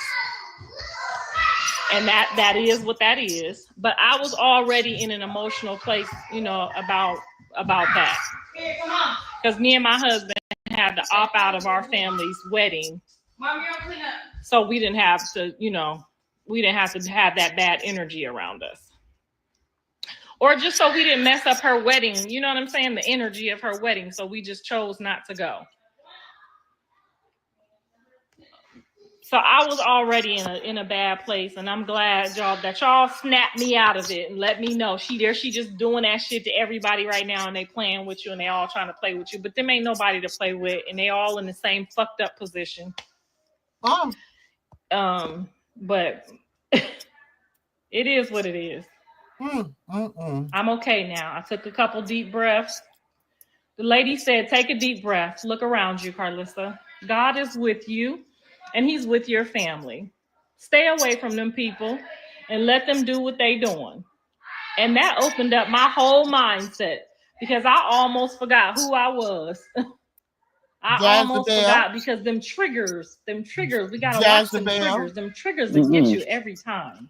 And that is what that is. But I was already in an emotional place, about that. Because me and my husband had to opt out of our family's wedding. Mom, you're clean up. So we didn't have to, have that bad energy around us. Or just so we didn't mess up her wedding. You know what I'm saying? The energy of her wedding. So we just chose not to go. So I was already in a bad place, and I'm glad that y'all snapped me out of it and let me know she just doing that shit to everybody right now, and they playing with you and they all trying to play with you, but them ain't nobody to play with, and they all in the same fucked up position. But it is what it is. I'm okay now. I took a couple deep breaths. The lady said, take a deep breath. Look around you, Carlissa. God is with you. And he's with your family. Stay away from them people and let them do what they doing. And that opened up my whole mindset because I almost forgot who I was. Almost forgot because them triggers, we got to watch them triggers. Them triggers that get you every time.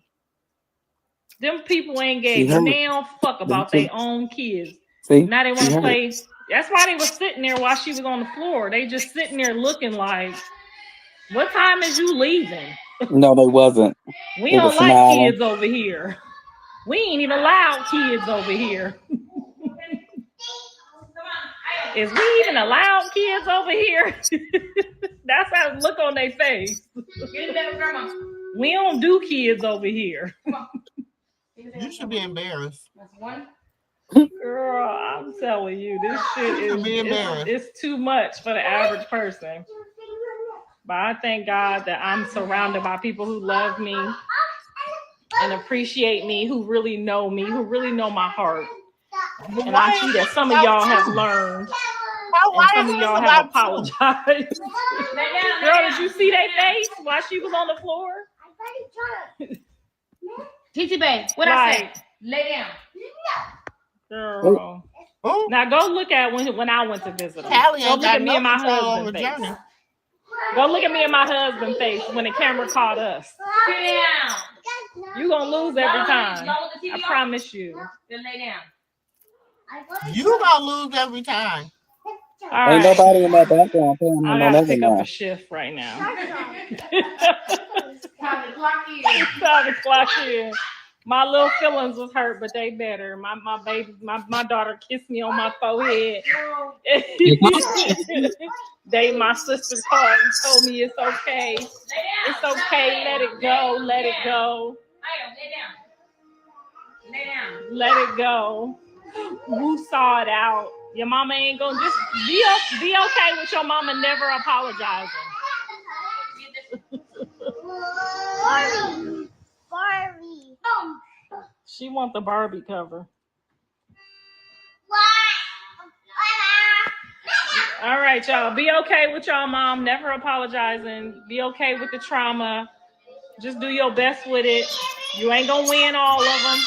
Them people ain't gave a damn fuck about their own kids. Now they want to play. That's why they was sitting there while she was on the floor. They just sitting there looking like, what time is you leaving? No, they wasn't. We don't like kids over here. We ain't even allowed kids over here. Is we even allowed kids over here? That's how it look on their face. We don't do kids over here. You should be embarrassed. That's one. Girl, I'm telling you, this shit it's too much for the average person. But I thank God that I'm surrounded by people who love me and appreciate me, who really know me, who really know my heart. And I see that some of y'all have learned. And some of y'all have apologized. Girl, did you see their face while she was on the floor? TT Bay, what I say? Lay down. Girl. Now go look at when I went to visit them. Go look at me and my husband's face. Go look at me and my husband's face when the camera caught us. Sit down. You gonna lose every time. I promise you. Then lay down. You gonna lose every time. All right. Ain't nobody in that background paying I gotta pick up a shift right now. Time to clock in. Time to clock in. My little feelings was hurt, but they better. My baby, my daughter kissed me on my forehead. My sister called and told me it's okay. It's okay. Let it go. Let it go. Lay down. Let it go. Who saw it out? Your mama ain't gonna just be okay with your mama never apologizing. Barbie. She want the Barbie cover. All right, y'all. Be okay with y'all mom never apologizing. Be okay with the trauma. Just do your best with it. You ain't gonna win all of them.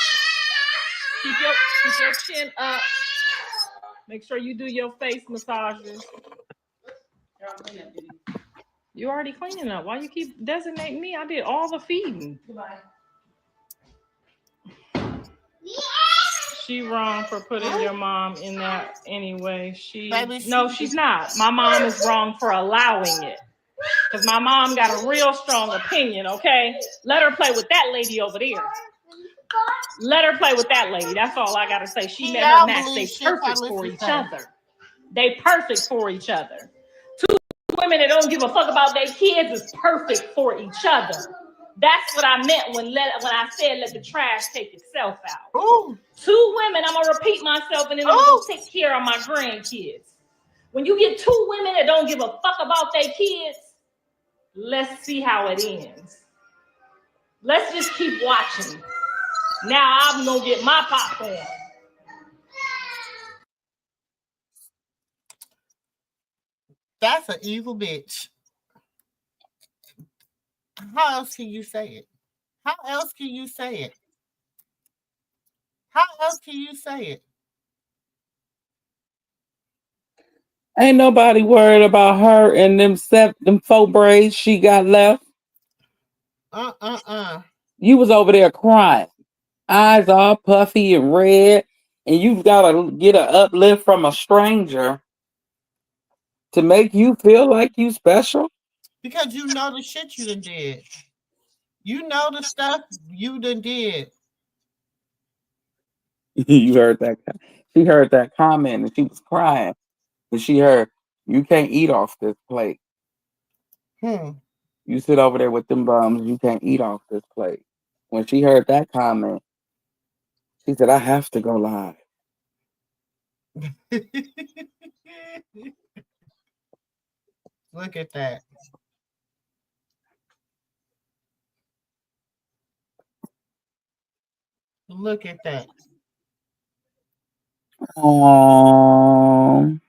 Keep your chin up. Make sure you do your face massages. You already cleaning up. Why you keep designating me? I did all the feeding. Goodbye. She wrong for putting your mom in that anyway. No, she's not. My mom is wrong for allowing it. Because my mom got a real strong opinion, okay? Let her play with that lady over there. Let her play with that lady. That's all I got to say. She met her match. They perfect for each other. They perfect for each other. Two women that don't give a fuck about their kids is perfect for each other. That's what I meant when I said let the trash take itself out. Ooh. Two women, I'm going to repeat myself, and then I'm going to take care of my grandkids. When you get two women that don't give a fuck about their kids, let's see how it ends. Let's just keep watching. Now I'm going to get my popcorn. That's an evil bitch. How else can you say it? How else can you say it? How else can you say it? Ain't nobody worried about her and them 4 braids she got left. Uh. You was over there crying, eyes all puffy and red, and you gotta get an uplift from a stranger to make you feel like you special. Because you know the shit you done did. You know the stuff you done did. You heard that? She heard that comment and she was crying. And she heard, "You can't eat off this plate. Hmm. You sit over there with them bums. You can't eat off this plate." When she heard that comment, she said, "I have to go live." Look at that. Look at that. Um,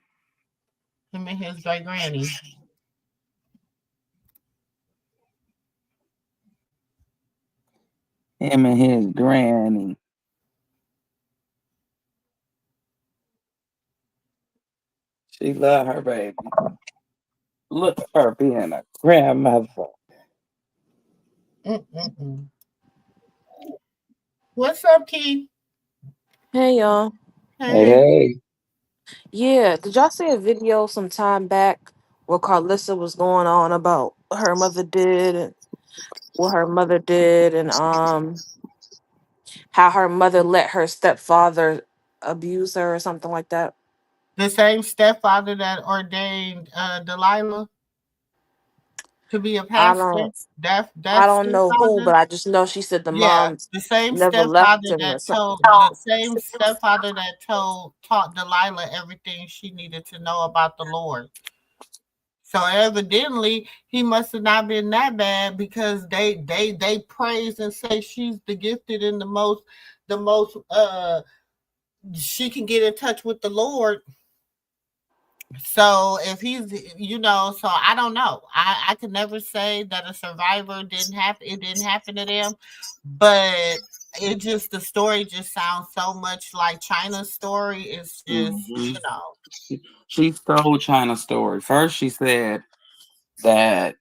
Him and his great granny. him and his granny. She love her baby. Look at her being a grandmother. Mm-mm-mm. What's up, Key? Hey y'all. Hey, Hey. hey. Yeah, did y'all see a video some time back where Carlissa was going on about what her mother did and what her mother did and how her mother let her stepfather abuse her or something like that? The same stepfather that ordained Delilah to be a I pastor. don't I That don't know who, stepfather. but I just know she said the Yeah, mom the same never left stepfather him or that something. told the same stepfather that taught Delilah everything she needed to know about the Lord. So evidently he must have not been that bad because they praise and say she's the gifted and the most she can get in touch with the Lord. So if so I don't know. I could never say that a survivor didn't happen. It didn't happen to them, but the story just sounds so much like China's story. It's just Mhm. She stole China's story. First, she said that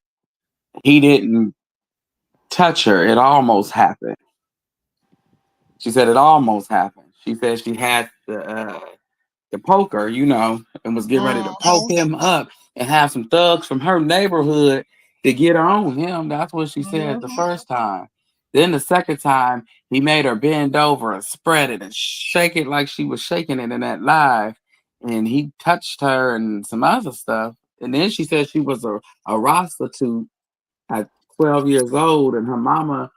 he didn't touch her. It almost happened. She said it almost happened. She said she had the poker, and was getting ready to poke Mhm, him up and have some thugs from her neighborhood to get on him. That's what she said the mhm. first time. Then the second time, he made her bend over and spread it and shake it like she was shaking it in that live. And he touched her and some other stuff. And then she said she was a prostitute at 12 years old, and her mama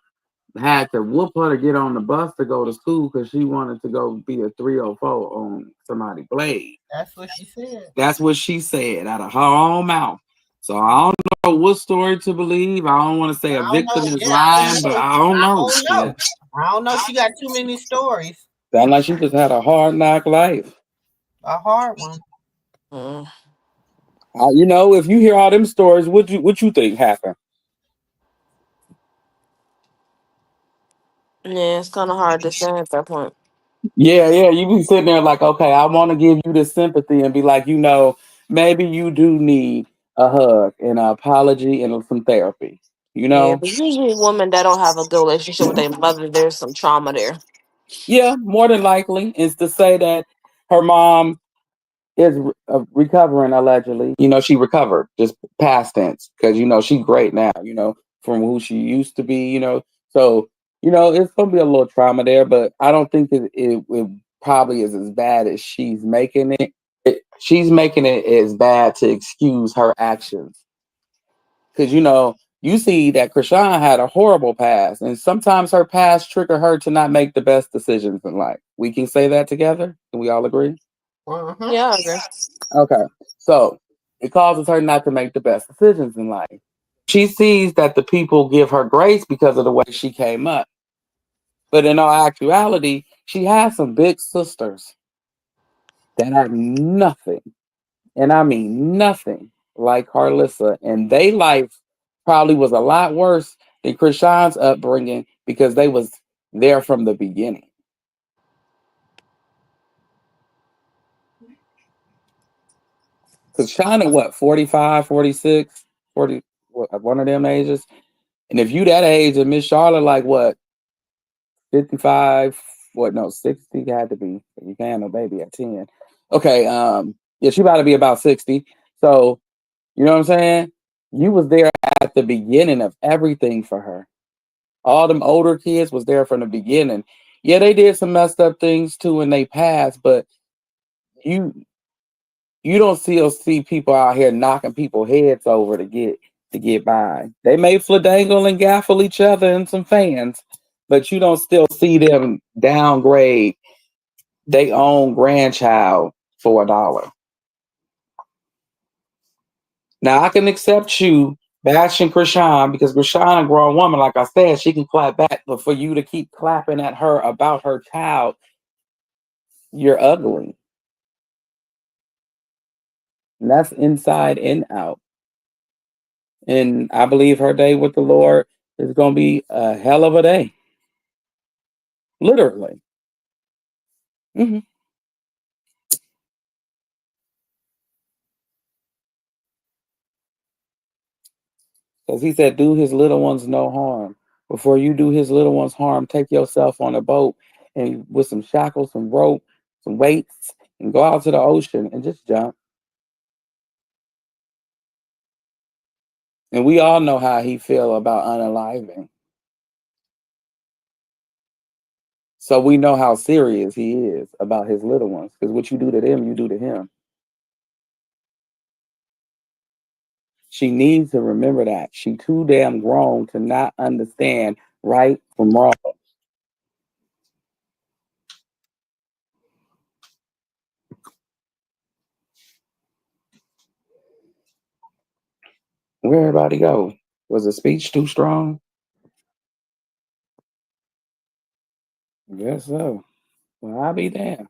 had to whoop her to get on the bus to go to school because she wanted to go be a 304 on somebody's blade. That's what she said. That's what she said out of her own mouth. So I don't know what story to believe. I don't want to say a I don't victim know. is Yeah, I don't lying, but know. I don't I know. don't Yeah. know. I don't know. She got too many stories. Sound like she just had a hard knock life. A hard one. Mm. If you hear all them stories, what you think happened? Yeah, it's kind of hard to say at that point. Yeah, yeah. You be sitting there like, okay, I want to give you this sympathy and be like, maybe you do need a hug and an apology and some therapy. You Yeah, know? but usually women that don't have a good relationship with their mother, there's some trauma there. Yeah, more than likely is to say that her mom is recovering allegedly. She recovered, just past tense, because she's great now. From who she used to be. So it's gonna be a little trauma there, but I don't think it probably is as bad as she's making it. She's making it as bad to excuse her actions, because you see that Chrisean had a horrible past, and sometimes her past trigger her to not make the best decisions in life. We can say that together. Can we all agree? Uh-huh. Yeah, I agree. Okay. So it causes her not to make the best decisions in life. She sees that the people give her grace because of the way she came up. But in all actuality, she has some big sisters that are nothing, and I mean nothing, like Carlissa. And they life probably was a lot worse than Chrisean's upbringing because they was there from the beginning. Because China, what, 45, 46, 40, what, one of them ages? And if you that age and Miss Charlotte, like what, 55, what, no, 60 had to be. You can't have no baby at 10. Okay, yeah, she about to be about 60. So, you know what I'm saying? You was there at the beginning of everything for her. All them older kids was there from the beginning. Yeah, they did some messed up things too in they past, but you you don't still see people out here knocking people heads over to get by. They may fladangle and gaffle each other and some fans, but you don't still see them downgrade their own grandchild for $1. Now I can accept you bashing Chrisean because Chrisean, a grown woman, like I said, she can clap back. But for you to keep clapping at her about her child, you're ugly. And that's inside and out. And I believe her day with the Lord is going to be a hell of a day. Literally. Because he said, do his little ones no harm. Before you do his little ones harm, take yourself on a boat and with some shackles, some rope, some weights, and go out to the ocean and just jump. And we all know how he feel about unaliving. So we know how serious he is about his little ones. Because what you do to them, you do to him. She needs to remember that. She too damn grown to not understand right from wrong. Where everybody go? Was the speech too strong? I guess so. Well, I'll be damned.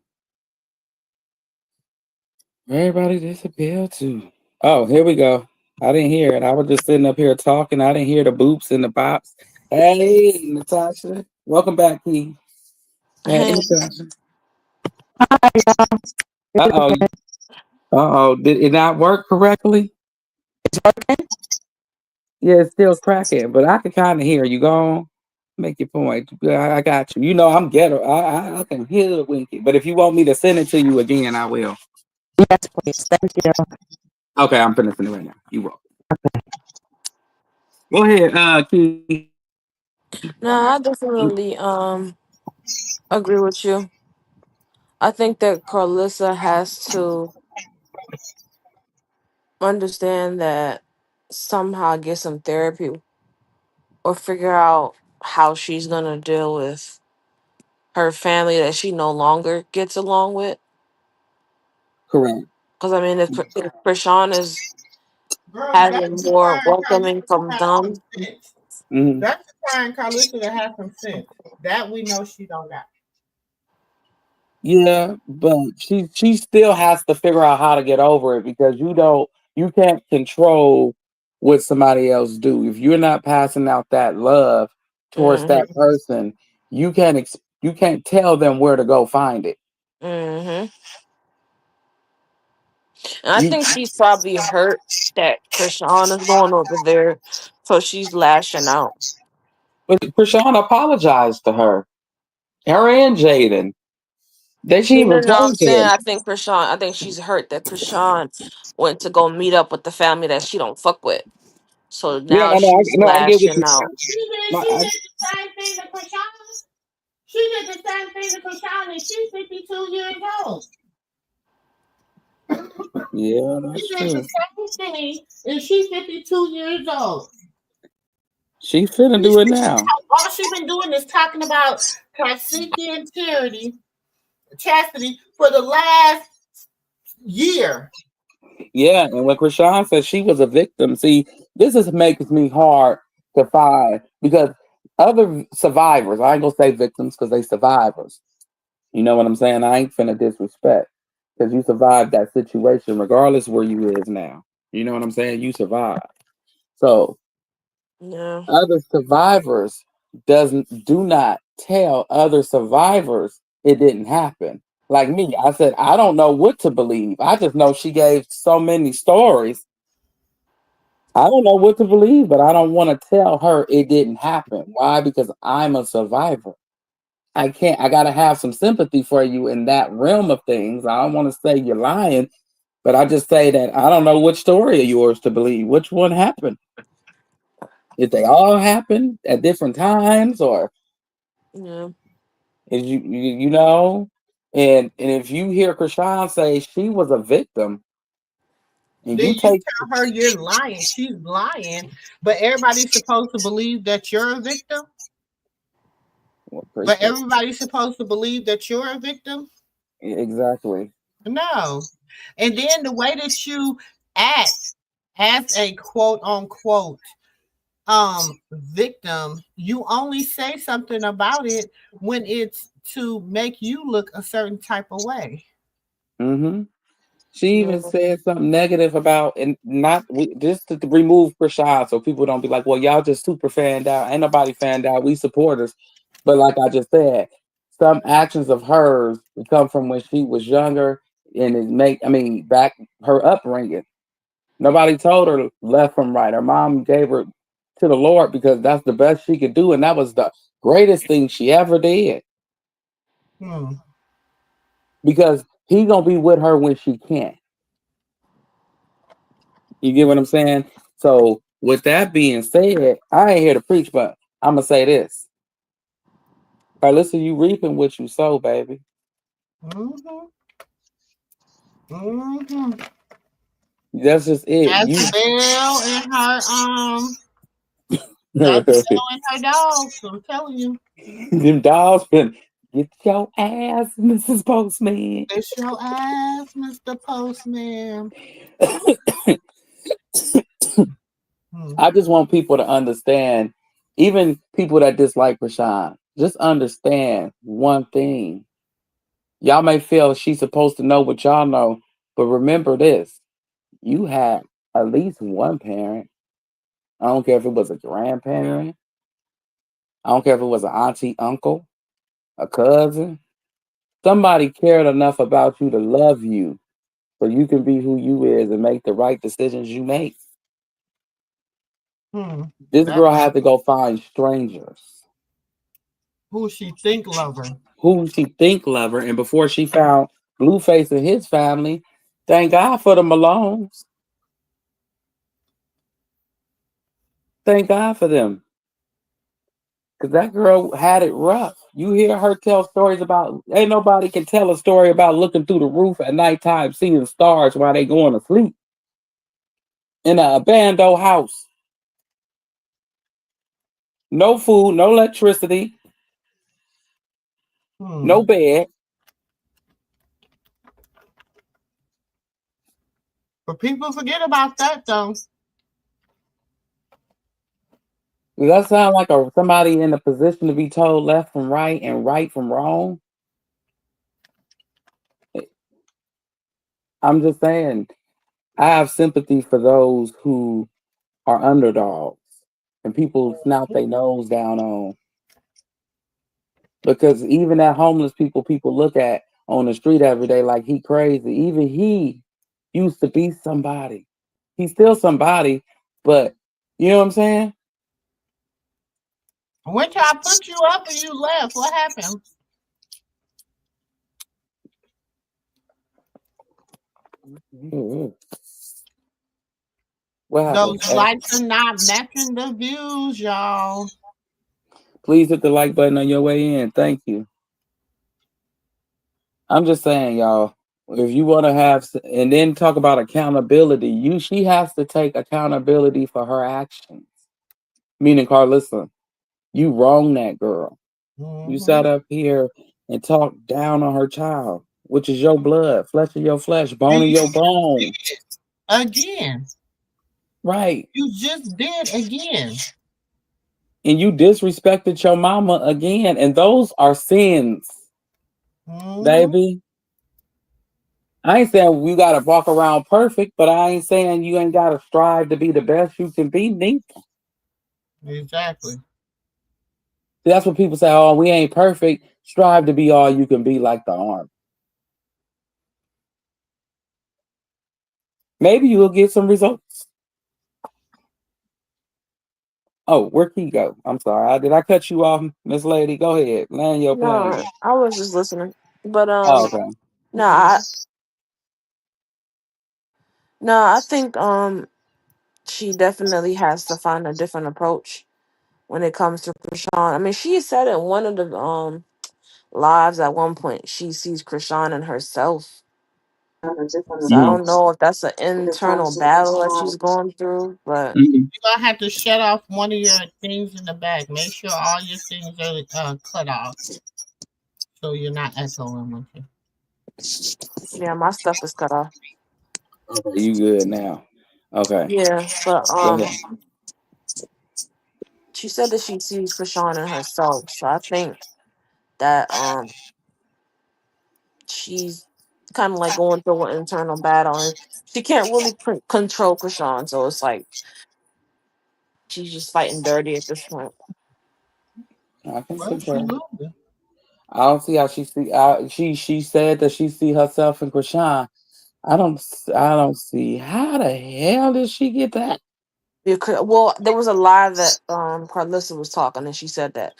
Everybody disappeared too. Oh, here we go. I didn't hear it. I was just sitting up here talking. I didn't hear the boops and the bops. Hey, Natasha. Welcome back, Key. Hey, Hey, Natasha. Uh-oh. Uh-oh. Did it not work correctly? Yeah, it's still cracking, but I can kind of hear you. Go on. Make your point. I got you. You know I'm ghetto. I can hear the winky. But if you want me to send it to you again, I will. yes, please. Thank you. Okay, I'm finishing it right now. You will. Go ahead, Key. No, I definitely agree with you. I think that Carlissa has to understand that somehow get some therapy or figure out how she's gonna deal with her family that she no longer gets along with. Correct. Because I mean, if Krishan is Girl, that's having more requiring welcoming Carlissa to from have some them, sense. Mhm. That's requiring Carlissa to have some sense. That we know she don't got. Yeah, but she still has to figure out how to get over it because you can't control what somebody else do. If you're not passing out that love towards mm-hmm, that person, you can't tell them where to go find it. mm-hmm. And I You think she's probably hurt that Krishan is going over there, so she's lashing out. but Krishan apologized to her and Jaden. She No, even no, no. I'm told saying him. I think she's hurt that Krishan went to go meet up with the family that she don't fuck with. So Yeah, now she's no, I get what lashing you. out. My, She did the same thing to Krishan. She did the same thing to Krishan, and she's 52 years old. yeah, She that's did the true. same thing, and she's 52 years old. She's finna do it now. All she's been doing is talking about chastity and chastity for the last year. Yeah, and when Krishan said she was a victim, see, this is makes me hard to find because other survivors, I ain't gonna say victims because they survivors. You know what I'm saying? I ain't finna disrespect because you survived that situation regardless where you is now. You know what I'm saying? You survived. So Yeah. Other survivors do not tell other survivors it didn't happen. Like me, I said I don't know what to believe. I just know she gave so many stories. I don't know what to believe, but I don't want to tell her it didn't happen. Why? Because I'm a survivor. I can't. I gotta have some sympathy for you in that realm of things. I don't want to say you're lying, but I just say that I don't know which story of yours to believe. Which one happened? If they all happened at different times, or Yeah. is you know, and if you hear Krishan say she was a victim, and Then you you take tell her you're lying. She's lying, but everybody's supposed to believe that you're a victim. well, But appreciate everybody's supposed to believe that you're a victim. exactly. No. And then the way that you act as a quote unquote victim, you only say something about it when it's to make you look a certain type of way. Mm-hmm. She Yeah. even said something negative about, and not just to remove Prashad so people don't be like, well, y'all just super fanned out. Ain't nobody fanned out. We supporters. But like I just said, some actions of hers that come from when she was younger and back her upbringing. Nobody told her left from right. Her mom gave her to the Lord because that's the best she could do. And that was the greatest thing she ever did. Hmm. Because he gonna be with her when she can't. You get what I'm saying? So with that being said, I ain't here to preach, but I'm gonna say this. Listen, you reaping what you sow, baby. Mm-hmm. Mm-hmm. That's just it. As You Belle and her as Belle and her dogs, I'm telling you. them dogs been get your ass, Mrs. Postman. It's your ass, Mr. Postman. Hmm. I just want people to understand, even people that dislike Rashawn, just understand one thing. Y'all may feel she's supposed to know what y'all know, but remember this: you had at least one parent. I don't care if it was a grandparent. I don't care if it was an auntie, uncle, a cousin. Somebody cared enough about you to love you so you can be who you is and make the right decisions you make. Hmm. This That girl had to go find strangers who she think lover. who she think love her, and before she found Blueface and his family, thank God for the Malones. Thank God for them. Cause that girl had it rough. You hear her tell stories about ain't nobody can tell a story about looking through the roof at nighttime seeing stars while they going to sleep in an abandoned house. No food, no electricity, Hmm. no bed. But people forget about that though. Does that sound like somebody in a position to be told left from right and right from wrong? I'm just saying, I have sympathy for those who are underdogs and people snout their nose down on. Because even that homeless people look at on the street every day like he crazy. Even he used to be somebody. He's still somebody, but you know what I'm saying? When I put you up and you left, what happened? Mhm. What happened? Those likes are not matching the views, y'all. Please hit the like button on your way in. Thank you. I'm just saying, y'all, if you want to have, and then talk about accountability, she has to take accountability for her actions. Meaning, Carlissa, you wrong that girl. You Mm-hmm. sat up here and talked down on her child, which is your blood, flesh of your flesh, And bone of you your bone. again. Right. You just did again. And you disrespected your mama again. And those are sins, Mm-hmm. baby. I ain't saying you gotta walk around perfect, but I ain't saying you ain't gotta strive to be the best you can be, neither. Exactly. See, that's what people say. Oh, we ain't perfect. Strive to be all you can be, like the arm. Maybe you'll get some results. Oh, where'd he go? I'm sorry. Did I cut you off, Miss Lady? Go ahead. Land your plane. No, I was just listening. But Oh, okay. no, I think she definitely has to find a different approach when it comes to Krishan. I mean, she said in one of the lives at one point she sees Krishan in herself. So I don't know if that's an internal battle that she's going through, but Mhm. You're gonna have to shut off one of your things in the back. Make sure all your things are cut off so you're not echoing with you. yeah, my stuff is cut off. Okay, you good now? Okay, Yeah, but go ahead. she said that she sees Krishan in herself. So I think that she's kind of like going through an internal battle, and she can't really control Krishan. So it's like she's just fighting dirty at this point. I can Well, she concur. will be. I don't see how she see. She said that she see herself in Krishan. I don't see how the hell did she get that? Well, there was a live that Carlissa was talking, and she said that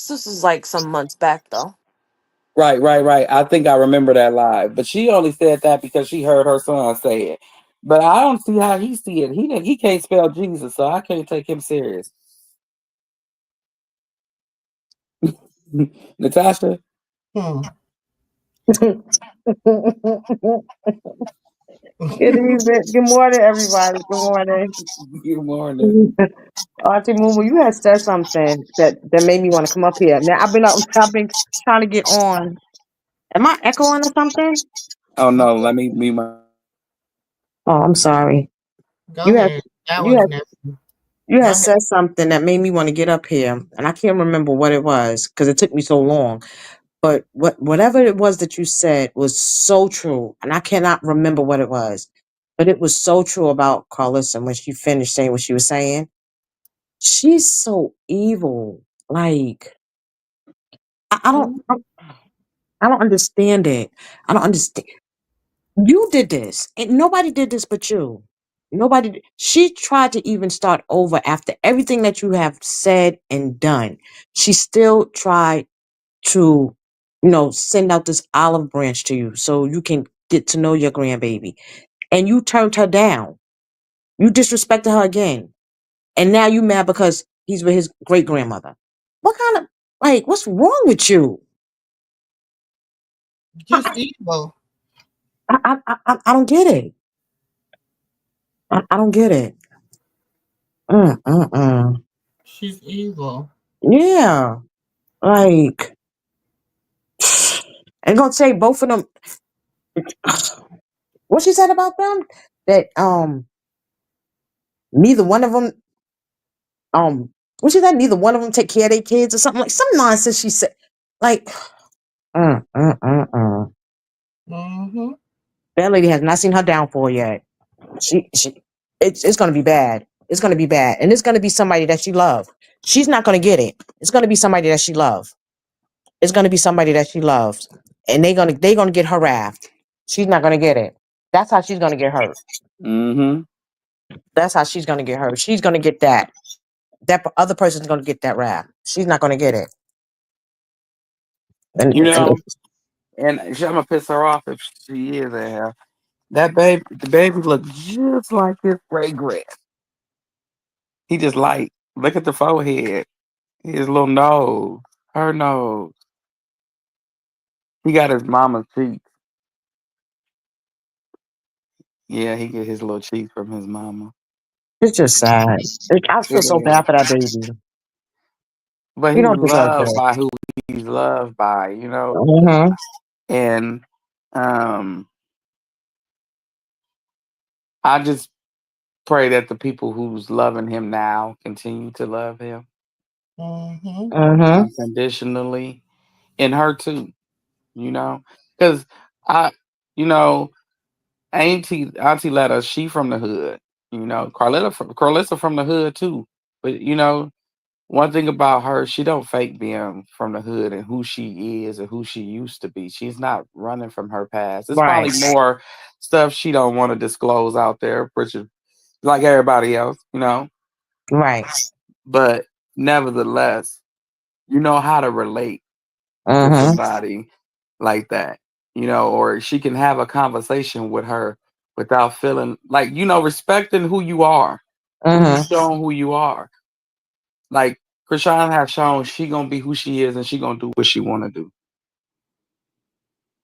this was like some months back though. Right, right, right. I think I remember that live, but she only said that because she heard her son say it. But I don't see how he see it. He can't spell Jesus, so I can't take him serious. Natasha, Hmm. Good evening. Good morning, everybody. Good morning. good morning. Auntie Moo, you had said something that made me want to come up here. Now I've been trying to get on. Am I echoing or something? Oh no, let me mute my. Oh, I'm sorry. Go You had ahead. That you was had never. you Go had ahead. said something that made me want to get up here, and I can't remember what it was because it took me so long. But whatever it was that you said was so true, and I cannot remember what it was. But it was so true about Carlissa when she finished saying what she was saying. She's so evil. Like I, I don't Mhm. I don't understand it. I don't understand. You did this, and nobody did this but you. She tried to even start over after everything that you have said and done. She still tried to, send out this olive branch to you so you can get to know your grandbaby. And you turned her down. You disrespected her again. And now you mad because he's with his great grandmother. What kind of, what's wrong with you? I, Just evil. I don't get it. I don't get it. Mm. She's evil. Yeah. Like, I'm going to say both of them. What she said about them? That, neither one of them, what she said? Neither one of them take care of their kids or something, like some nonsense she said. Like, mm. Mm-hmm. That lady has not seen her downfall yet. She it's gonna be bad. It's gonna be bad. And it's gonna be somebody that she loves. She's not gonna get it. It's gonna be somebody that she loves. It's gonna be somebody that she loves. And they gonna get her wrath. She's not gonna get it. That's how she's gonna get hurt. Mm-hmm. That's how she's gonna get hurt. She's gonna get that. Other person's gonna get that wrath. She's not gonna get it. And, You and know, and I'm gonna piss her off if she is at her. That baby, the baby look just like his great grand. He just like look at the forehead, his little nose, her nose. He got his mama's cheeks. Yeah, he get his little cheeks from his mama. it's just sad. I feel so Yeah. bad for that baby. But You he's don't deserve loved that. by who he's loved by, Mm-hmm. And um, I just pray that the people who's loving him now continue to love him Mm-hmm. Mm-hmm. unconditionally, and her too. You know, because I, you know, Auntie Letta, she from the hood. Carlissa from the hood too. But one thing about her, she don't fake being from the hood and who she is and who she used to be. She's not running from her past. It's Right. probably more stuff she don't want to disclose out there, which is like everybody else, you know. Right. But nevertheless, you know how to relate to Mm-hmm. somebody like that, you know, or she can have a conversation with her without feeling like, you know, respecting who you are, who you Mm-hmm. shown who you are. Like Krishan has shown she gonna be who she is and she gonna do what she wanna do.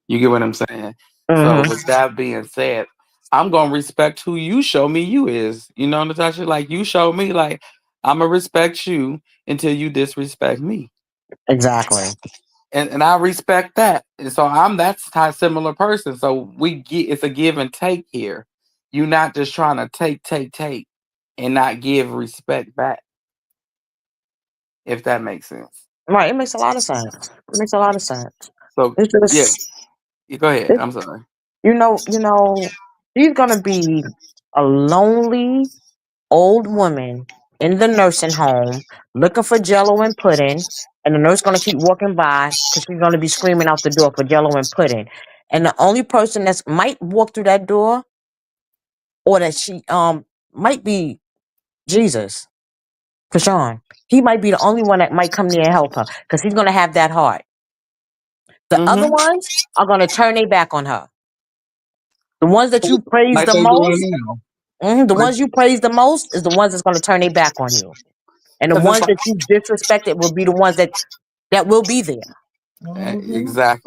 You get what I'm saying? So Mm-hmm. with that being said, I'm gonna respect who you show me you is. You know, Natasha, like you show me like I'm gonna respect you until you disrespect me. Exactly. And I respect that. And so I'm that type similar person. So we get it's a give and take here. You're not just trying to take, and not give respect back, if that makes sense. Right. It makes a lot of sense. It makes a lot of sense. So It's yeah, just, go ahead. it, I'm sorry. she's gonna be a lonely old woman in the nursing home looking for Jello and pudding, and the nurse gonna keep walking by because she's gonna be screaming out the door for Jello and pudding, and the only person that might walk through that door or that she might be Jesus, Krishan. He might be the only one that might come near and help her because he's gonna have that heart. The other Mm-hmm. ones are gonna turn their back on her. The ones that you praise Like the they doing most, now. the Like, ones you praise the most, is the ones that's gonna turn their back on you. And the cause it's ones like that you disrespected will be the ones that will be there.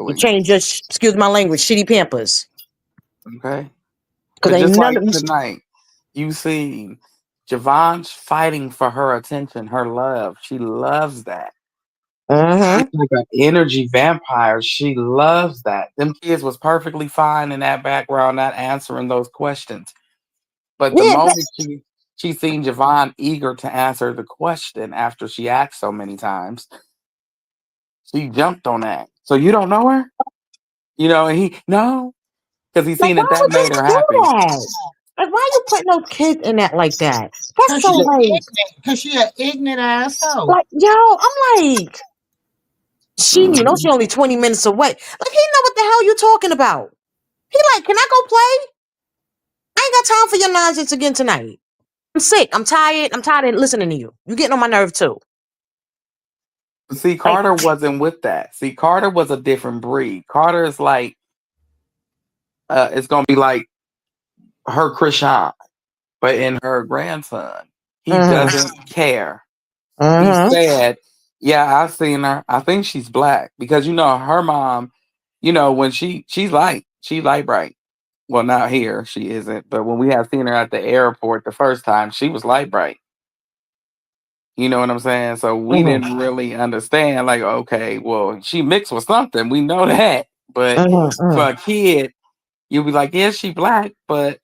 You exactly. change your, excuse my language, shitty pampers. Okay. Because But ain't just none like of them. tonight, you see Javon's fighting for her attention, her love. She loves that. She's Mm-hmm. like an energy vampire. She loves that. Them kids was perfectly fine in that background, not answering those questions. But the Yeah, moment she seen Javon eager to answer the question after she asked so many times, she jumped on that. So you don't know her? You know, and he no, because he like seen why that would you made her do happy. that? Like why you putting those kids in that like that? That's Cause so she like, ignorant. Cause she an ignorant asshole. yo, I'm like, she Mhm. only 20 minutes away. Like he know what the hell you talking about. He like, can I go play? I ain't got time for your nonsense again tonight. I'm sick. I'm tired. I'm tired of listening to you. You getting on my nerve too. See, Like, Carter wasn't with that. See, Carter was a different breed. Carter is like, it's gonna be like her Krishan, but in her grandson, he mm-hmm, doesn't care. He mm-hmm, said, "Yeah, I've seen her. I think she's black because you know her mom. You know when she's light bright. Well, not here she isn't, but when we had seen her at the airport the first time, she was light bright. You know what I'm saying? So we mm-hmm, didn't really understand. Like, okay, well, she mixed with something. We know that, but mm-hmm. for a kid, you'll be like, yeah, she black, but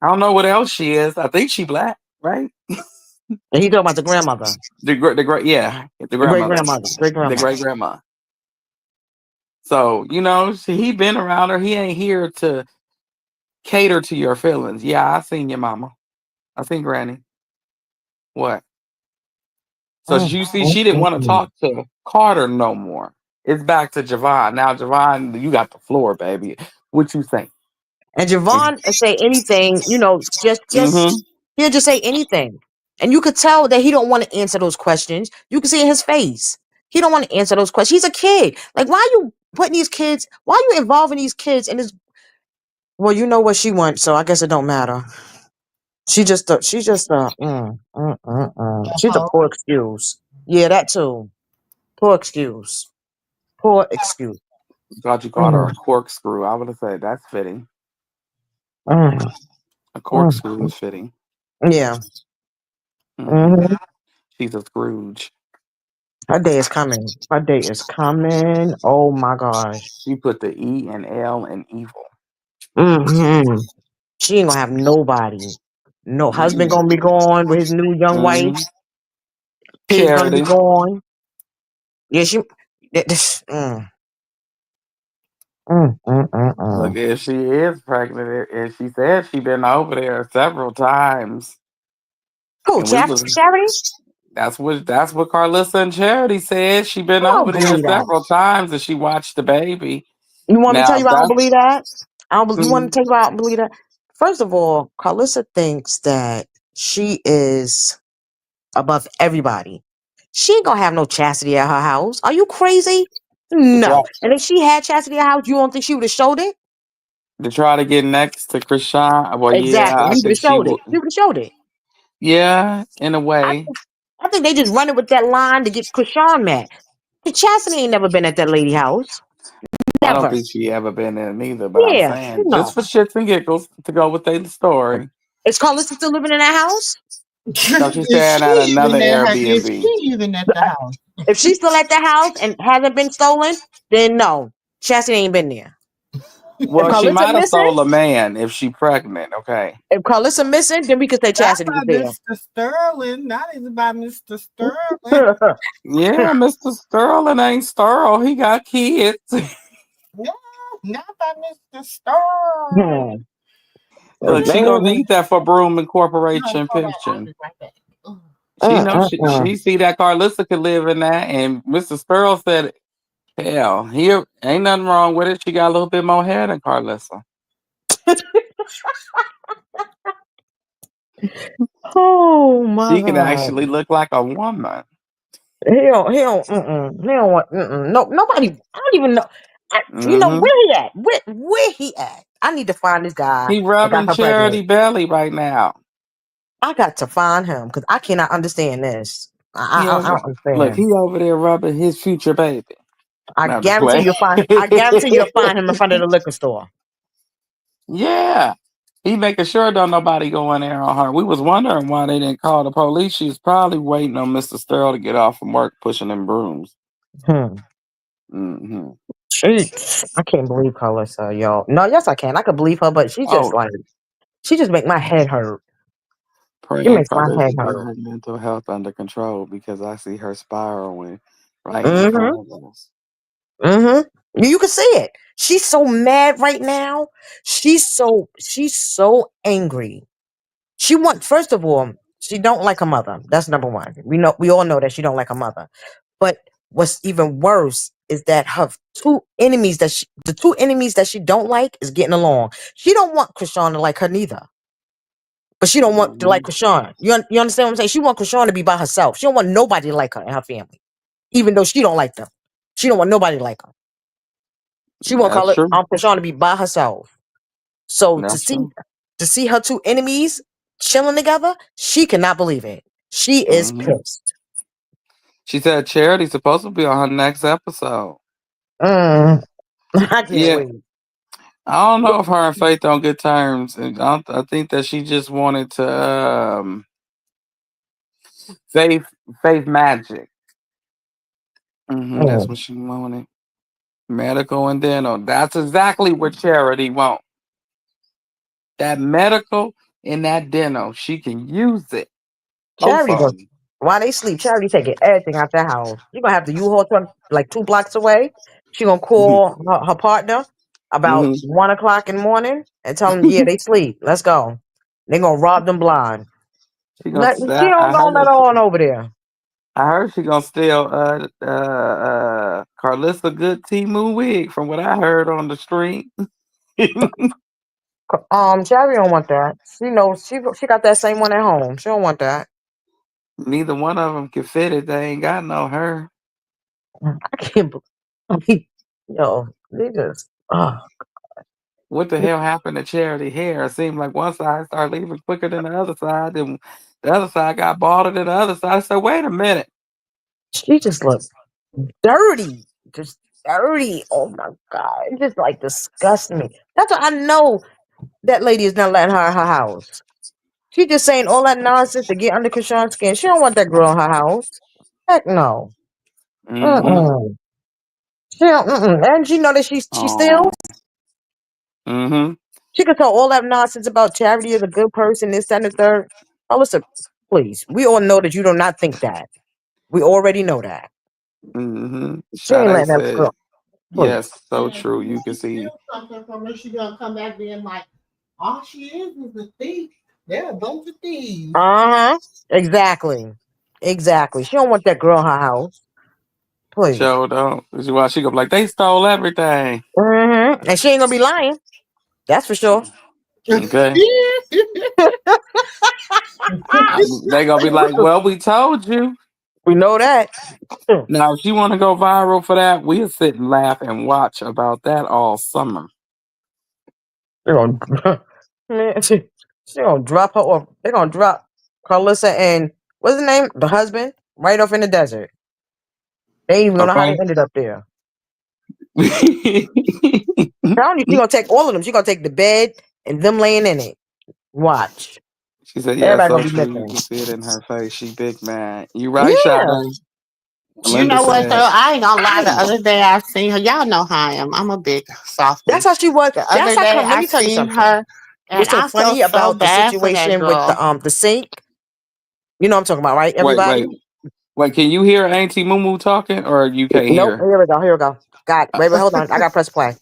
I don't know what else she is. I think she black, right? And he talking about the grandmother, The great, yeah, the the great grandmother, grandmother, great the grandmother. great grandma. So, you know, he been around her. He ain't here to cater to your feelings. Yeah, I seen your mama. I seen granny. What? So Mm, you see, mm, she didn't mm, want to mm. talk to Carter no more. It's back to Javon. Now, Javon, you got the floor, baby. What you think? And Javon say anything, just Mm-hmm. he'll just say anything, and you could tell that he don't want to answer those questions. You can see in his face he don't want to answer those questions. He's a kid. Like why are you putting these kids? Why are you involving these kids in this? Well, you know what she wants, so I guess it don't matter. She's a Oh, poor excuse. Yeah, that too. Poor excuse. Poor excuse. Glad you called her Mm, a corkscrew. I would have said that's fitting. mm, A mm. corkscrew is fitting. Yeah. Hmm. Hmm. She's a Scrooge. Her day is coming. Her day is coming. Oh my gosh. She put the E and L in evil. Hmm. She ain't gonna have nobody. No husband gonna be gone with his new young wife. Mm-hmm. Kids gonna be Charity. gone. Yeah, she. This. Look, if she is pregnant, and she said she been over there several times, Who? and we was Charity? That's what Carlissa and Charity said. She been I over don't there believe that. several times and she watched the baby. You want me to tell Now you I don't that's believe that? You want to mm, tell you why I don't believe that? First of all, Carlissa thinks that she is above everybody. She ain't gonna have no chastity at her house. Are you crazy? to try No. And if she had chastity at her house, you don't think she would have showed it? to try to get next to Chrisean. Well, yeah, Exactly. I He would have think she showed would. it. He would have showed it. Yeah, in a I, way. I think they just running with that line to get Krishan mad. The chastity ain't never been at that lady house. I don't Never. think she ever been there neither, but I'm Yeah. saying just No. for shits and giggles to go with the story. Is Carlissa still living in that house? No, she's Is staying at she another even at her? Is Airbnb. she even at the house? If she's still at the house and hasn't been stolen, then no. Chastity ain't been there. If Well, she Carlissa might have missing, stole a man if she pregnant. Okay. if Carlissa missing, then we could say Not Chastity by was there. Mr. Sterling. Not even by Mr. Sterling. Yeah, Mr. Sterling ain't sterile. He got kids. No, not by Mr. Sterling. Look, she gonna Man. need that for Broom No, Incorporation hold on. I'll pension. be right back. Ugh. She know she see that Carlissa could live in that, and Mr. Sterling said, "Hell, here ain't nothing wrong with it. She got a little bit more hair than Carlissa. Oh my She can God. actually look like a woman." He don't want, no, nobody, I don't even know. Hmm Where he at? Where he at? I need to find this guy He that got rubbing her pregnant. Charity belly right now. I got to find him because I cannot understand this. He I over don't look. understand. He over there rubbing his future baby. I Not to guarantee play. you'll find him in front of the liquor store. Yeah. He making sure don't nobody go in there on her. We was wondering why they didn't call the police. She's probably waiting on Mr. Sterl to get off from work pushing them brooms. Hmm. Hmm I can't believe Carissa, y'all. No, yes, I can. I could believe her, but Oh, she just make my head hurt. It praying makes for my her head to get hurt. her mental health under control because I see her spiraling right in Mm-hmm. front of us. Mm-hmm. You can see it. She's so mad right now. She's so angry. First of all, she don't like her mother. That's number one. We all know that she don't like her mother. But what's even worse is that the two enemies that she don't like is getting along. She don't want Krishan to like her neither. But she don't want to like Hmm Krishan. You understand what I'm saying? She want Krishan to be by herself. She don't want nobody to like her in her family. Even though she don't like them. She don't want nobody to like her. She want That's true. Krishan to be by herself. So to That's see true. to see her two enemies chilling together, she cannot believe it. She is Hmm pissed. She said Charity's supposed to be on her next episode. Mm, I can't Yeah, wait. I don't know if her and Faith on good terms. And I think that she just wanted to Faith Faith Magic. That's Mm. what she wanted. Medical and dental. That's exactly what Charity wants. That medical and that dental. She can use it. Both Charity of goes them. while they sleep. Charity taking everything out their house. You're gonna have the U-Haul truck like 2 blocks away. She gonna call her partner about Hmm 1 o'clock in the morning and tell them, yeah, they sleep. Let's go. They gonna rob them blind. She gonna. She don't I go let heard. her on over there. I heard she gonna steal Carlissa Good Timu wig from what I heard on the street. Charity don't want that. She knows she got that same one at home. She don't want that. Neither one of them can fit it. They ain't got no her. I can't believe, yo, they just, What the hell happened to Charity hair? It seemed like one side started leaving quicker than the other side, and the other side got balder than the other side. So wait a minute. she just looked dirty. Just dirty. Oh my God. It just like disgusts me. That's why I know that lady is not letting her in her house. She just saying all that nonsense to get under Krishan's skin. She don't want that girl in her house. Heck no. Mm-hmm. Mm-mm. She don't, and she know that she Oh. steals. Mm-hmm. She could tell all that nonsense about Charity is a good person, this, that, and the third. Oh, listen, please. We all know that you do not think that. We already know that. Mm-hmm. She ain't Sade letting that said, girl. yes, Please. so And true. when You can she see. steals something from her, she gonna come back being like, all she is a thief. They're a bunch of thieves. Uh huh. Exactly. Exactly. She don't want that girl in her house. Please. Show don't. This is why she gonna be like, they stole everything. And she ain't gonna be lying. That's for sure. Okay. They gonna be like, well, we told you. We know that. Now, if you want to go viral for that, we'll sit and laugh and watch about that all summer. They're gonna, man, she gonna drop her off. They're gonna drop Carlissa and what's the name? The husband right off in the desert. They ain't even gonna know how they Okay. ended up there. She Telling you, she gonna take all of them. She gonna take the bed and them laying in it. Watch. said, yeah, Everybody so gonna be true. You missing. can see it in her face. She big man. You right, Yeah. Sade. You Linda know what though? said, I ain't gonna lie. The other day I seen her. Y'all know how I am. I'm a big That's softie. how she was. The That's other how day come. Let I me tell you seen something. her, and What's so I felt funny so about the bad for that situation with girl. the sink? You know what I'm talking about, right? wait, Everybody? wait, wait. Can you hear Auntie Moo talking or you can't Nope. hear? Here we go. Here we go. Got. Uh, Wait, wait, hold on. I got to press play.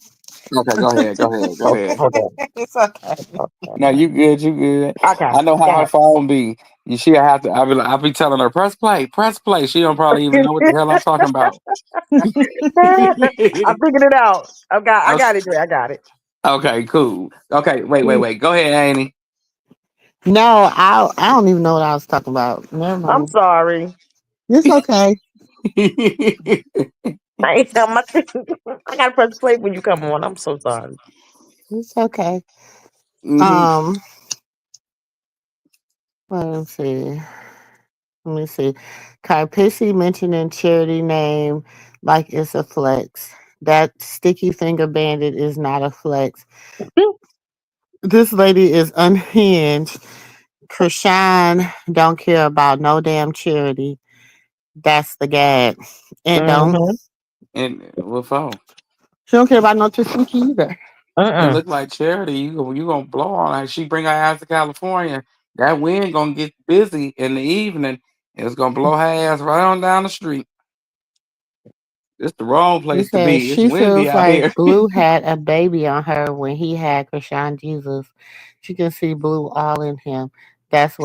okay, go ahead. Go ahead. Go ahead. Hold on. It's okay. No, you good. You good. Okay. I know how her Got phone be. She'll have to. I'll be telling her press play, press play. She don't probably even know what the hell I'm talking about. I figured it out. I okay, got it. I got it. okay, cool. Okay, wait. Go ahead, Annie. No, I don't even know what I was talking about. Never I'm mind. sorry. It's okay. I ain't tell my thing. I gotta press play when you come on. I'm so sorry. It's okay. hmm Um, let me see. Let me see. Carpissy mentioning charity name like it's a flex. That sticky finger bandit is not a flex. This lady is unhinged. Krishan don't care about no damn charity. That's the gag. And don't Mm-hmm. And what phone? she don't care about no Tasiki either. It Uh-uh. look like charity. You gonna blow on her. She bring her ass to California. That wind gonna get busy in the evening. It's gonna blow her ass right on down the street. It's the wrong She place to says be. It's she windy feels out like here. Blue had a baby on her when he had Chrisean Jesus. She can see Blue all in him. That's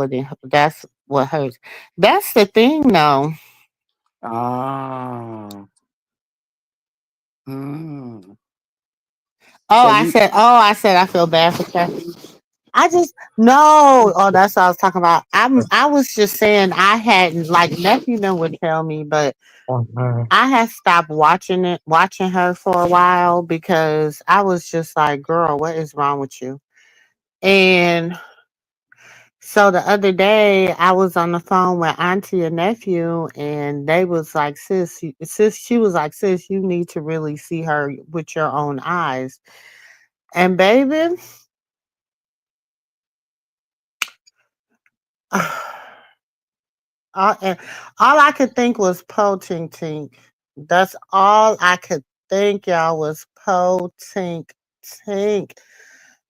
what hurts. That's the thing though. Ah. Hmm. So you I said I feel bad for Kathy. I just no. Oh, that's what I was talking about. I was just saying I hadn't like nephew them would tell me, but Uh-uh. I had stopped watching her for a while because I was just like, girl, what is wrong with you? And so the other day I was on the phone with auntie and nephew and they was like, she was like, sis, you need to really see her with your own eyes. And baby, and all I could think was po tink tink. That's all I could think, y'all, was po tink tink.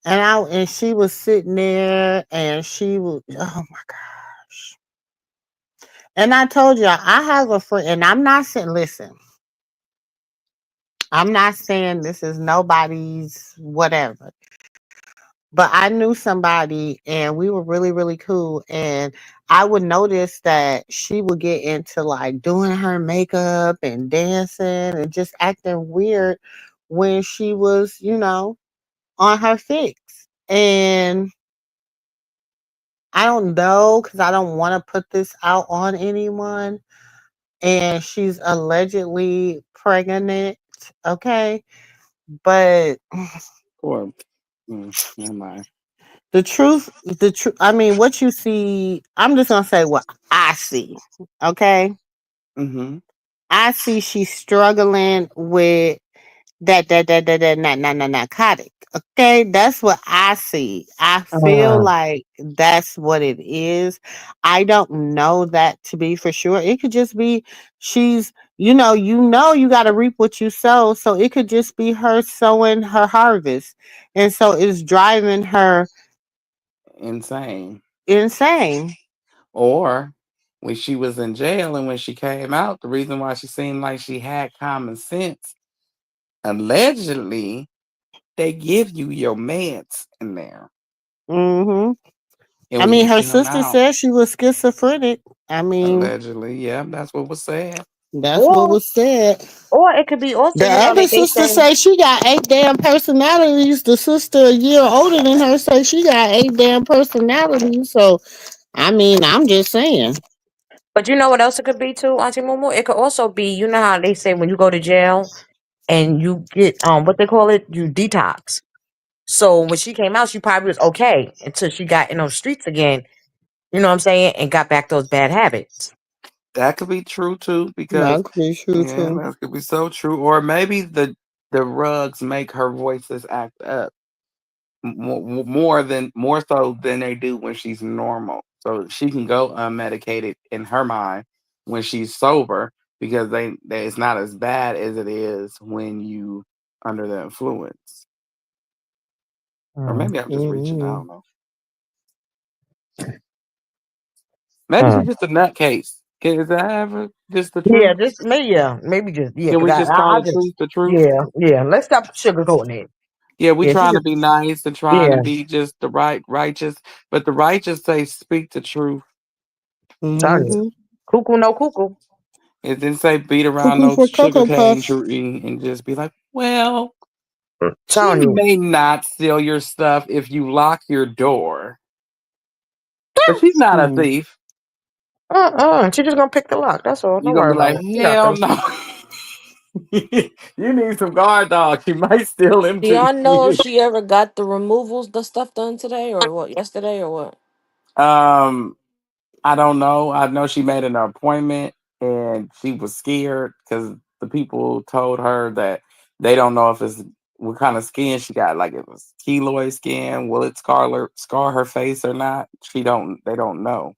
And she was sitting there and she was, oh my gosh. And I told y'all I have a friend and I'm not saying, listen, I'm not saying this is nobody's whatever. But I knew somebody and we were really, really cool. And I would notice that she would get into like doing her makeup and dancing and just acting weird when she was, on her fix. And I don't know because I don't want to put this out on anyone. And she's allegedly pregnant. Okay. But or never mind. I mean, what you see, I'm just going to say what I see. Okay. Mm-hmm. I see she's struggling with that narcotic. Okay, that's what I see. I feel Uh, like that's what it is. I don't know that to be for sure. It could just be she's, you got to reap what you sow. So it could just be her sowing her harvest, and so it's driving her Insane. insane. Or when she was in jail and when she came out, the reason why she seemed like she had common sense, allegedly, they give you your meds in there. Hmm. And I when mean, you her come sister out, said she was schizophrenic. I mean, Allegedly, yeah, that's what was said. that's what Or was said. or it could be also, The you know, other like they sister say. say she got 8 damn personalities. The sister a year older than her say she got 8 damn personalities. So I mean, I'm just saying. But you know what else it could be too, Auntie Mumu? It could also be, you know how they say when you go to jail and you get what they call it, you detox. So when she came out, she probably was okay until she got in those streets again. You know what I'm saying? And got back those bad habits. That could be true too, because That could be true yeah, too. that could be so true. Or maybe the rugs make her voices act up more so than they do when she's normal. So she can go unmedicated in her mind when she's sober, because they it's not as bad as it is when you under the influence. Or Mm, maybe I'm just reaching. I Mm-hmm. don't know. Maybe she's mm. just a nutcase. Is that ever just the Yeah, truth? just maybe, yeah, maybe just yeah. Can Cause we just call I the just truth the truth? yeah, yeah. Let's stop sugarcoating it. Yeah, we Yeah, she trying to just be nice and trying to yeah. be just the righteous, but the righteous say speak the truth. Tell you, Mm-hmm. cuckoo no cuckoo. It didn't say beat around Cuckoo no for sugar Cocoa cane Puffs. tree and just be like, well, she Telling you. may not steal your stuff if you lock your door, but she's not a Hmm. thief. She just gonna pick the lock. That's all. You're Don't gonna worry be about like, it. She got hell this. no. You need some guard dogs. She might steal them Do too. y'all know if she ever got the removals, the stuff done today or what? Yesterday or what? um, I don't know. I know she made an appointment and she was scared because the people told her that they don't know if it's what kind of skin she got. Like it was keloid skin. Will it scar her face or not? She don't. They don't know.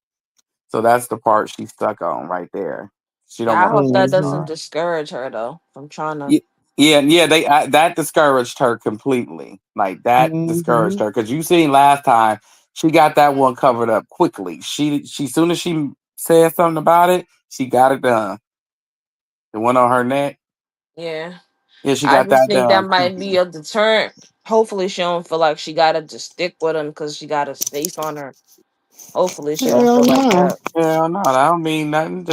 So that's the part she's stuck on right there. She don't Yeah, I want to hope that face Mm-hmm. doesn't scar. discourage her though from trying to. Yeah, yeah. That discouraged her completely. Like that Mm-hmm. discouraged her because you seen last time she got that one covered up quickly. She soon as she said something about it, she got it done. The one on her neck, Yeah, yeah, she I got just that think that done might be quickly. a deterrent. Hopefully, she don't feel like she gotta just stick with him because she got a face on her. Hopefully, she don't Hell feel like no. that. Hell no, that don't mean nothing.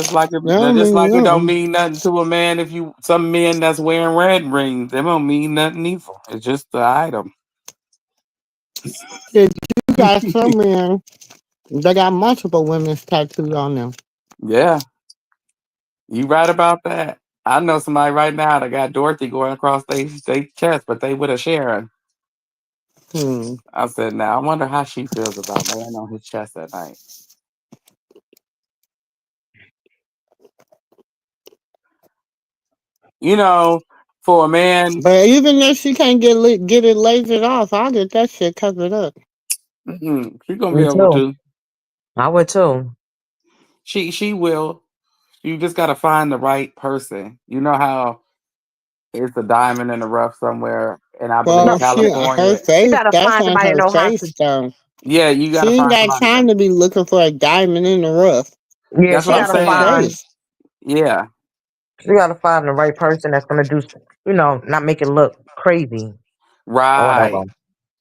That don't Just mean like it don't nothing. mean nothing to a man if you some men that's wearing red rings. They don't mean nothing either. It's just the item. Shit, you got some men, they got multiple women's tattooed on them. Yeah, you right about that. I know somebody right now that got Dorothy going across their chest, but they with a Sharon. Hmm. I said, now I wonder how she feels about laying on his chest at night. You know, for a man, But even if she can't get it lasered off, I'll get that shit covered up. she's gonna be Me able too. to. I would too. She will. You just gotta find the right person. You know how it's a diamond in the rough somewhere, and I believe Well, No, her California. you face, gotta that's find on somebody that her know how face to. though. Yeah, you She gotta ain't find got somebody time that. to be looking for a diamond in the rough. Yeah, That's what I'm That's her saying. face. Yeah, she gotta find the right person that's gonna do. You know, not make it look crazy or right, whatever.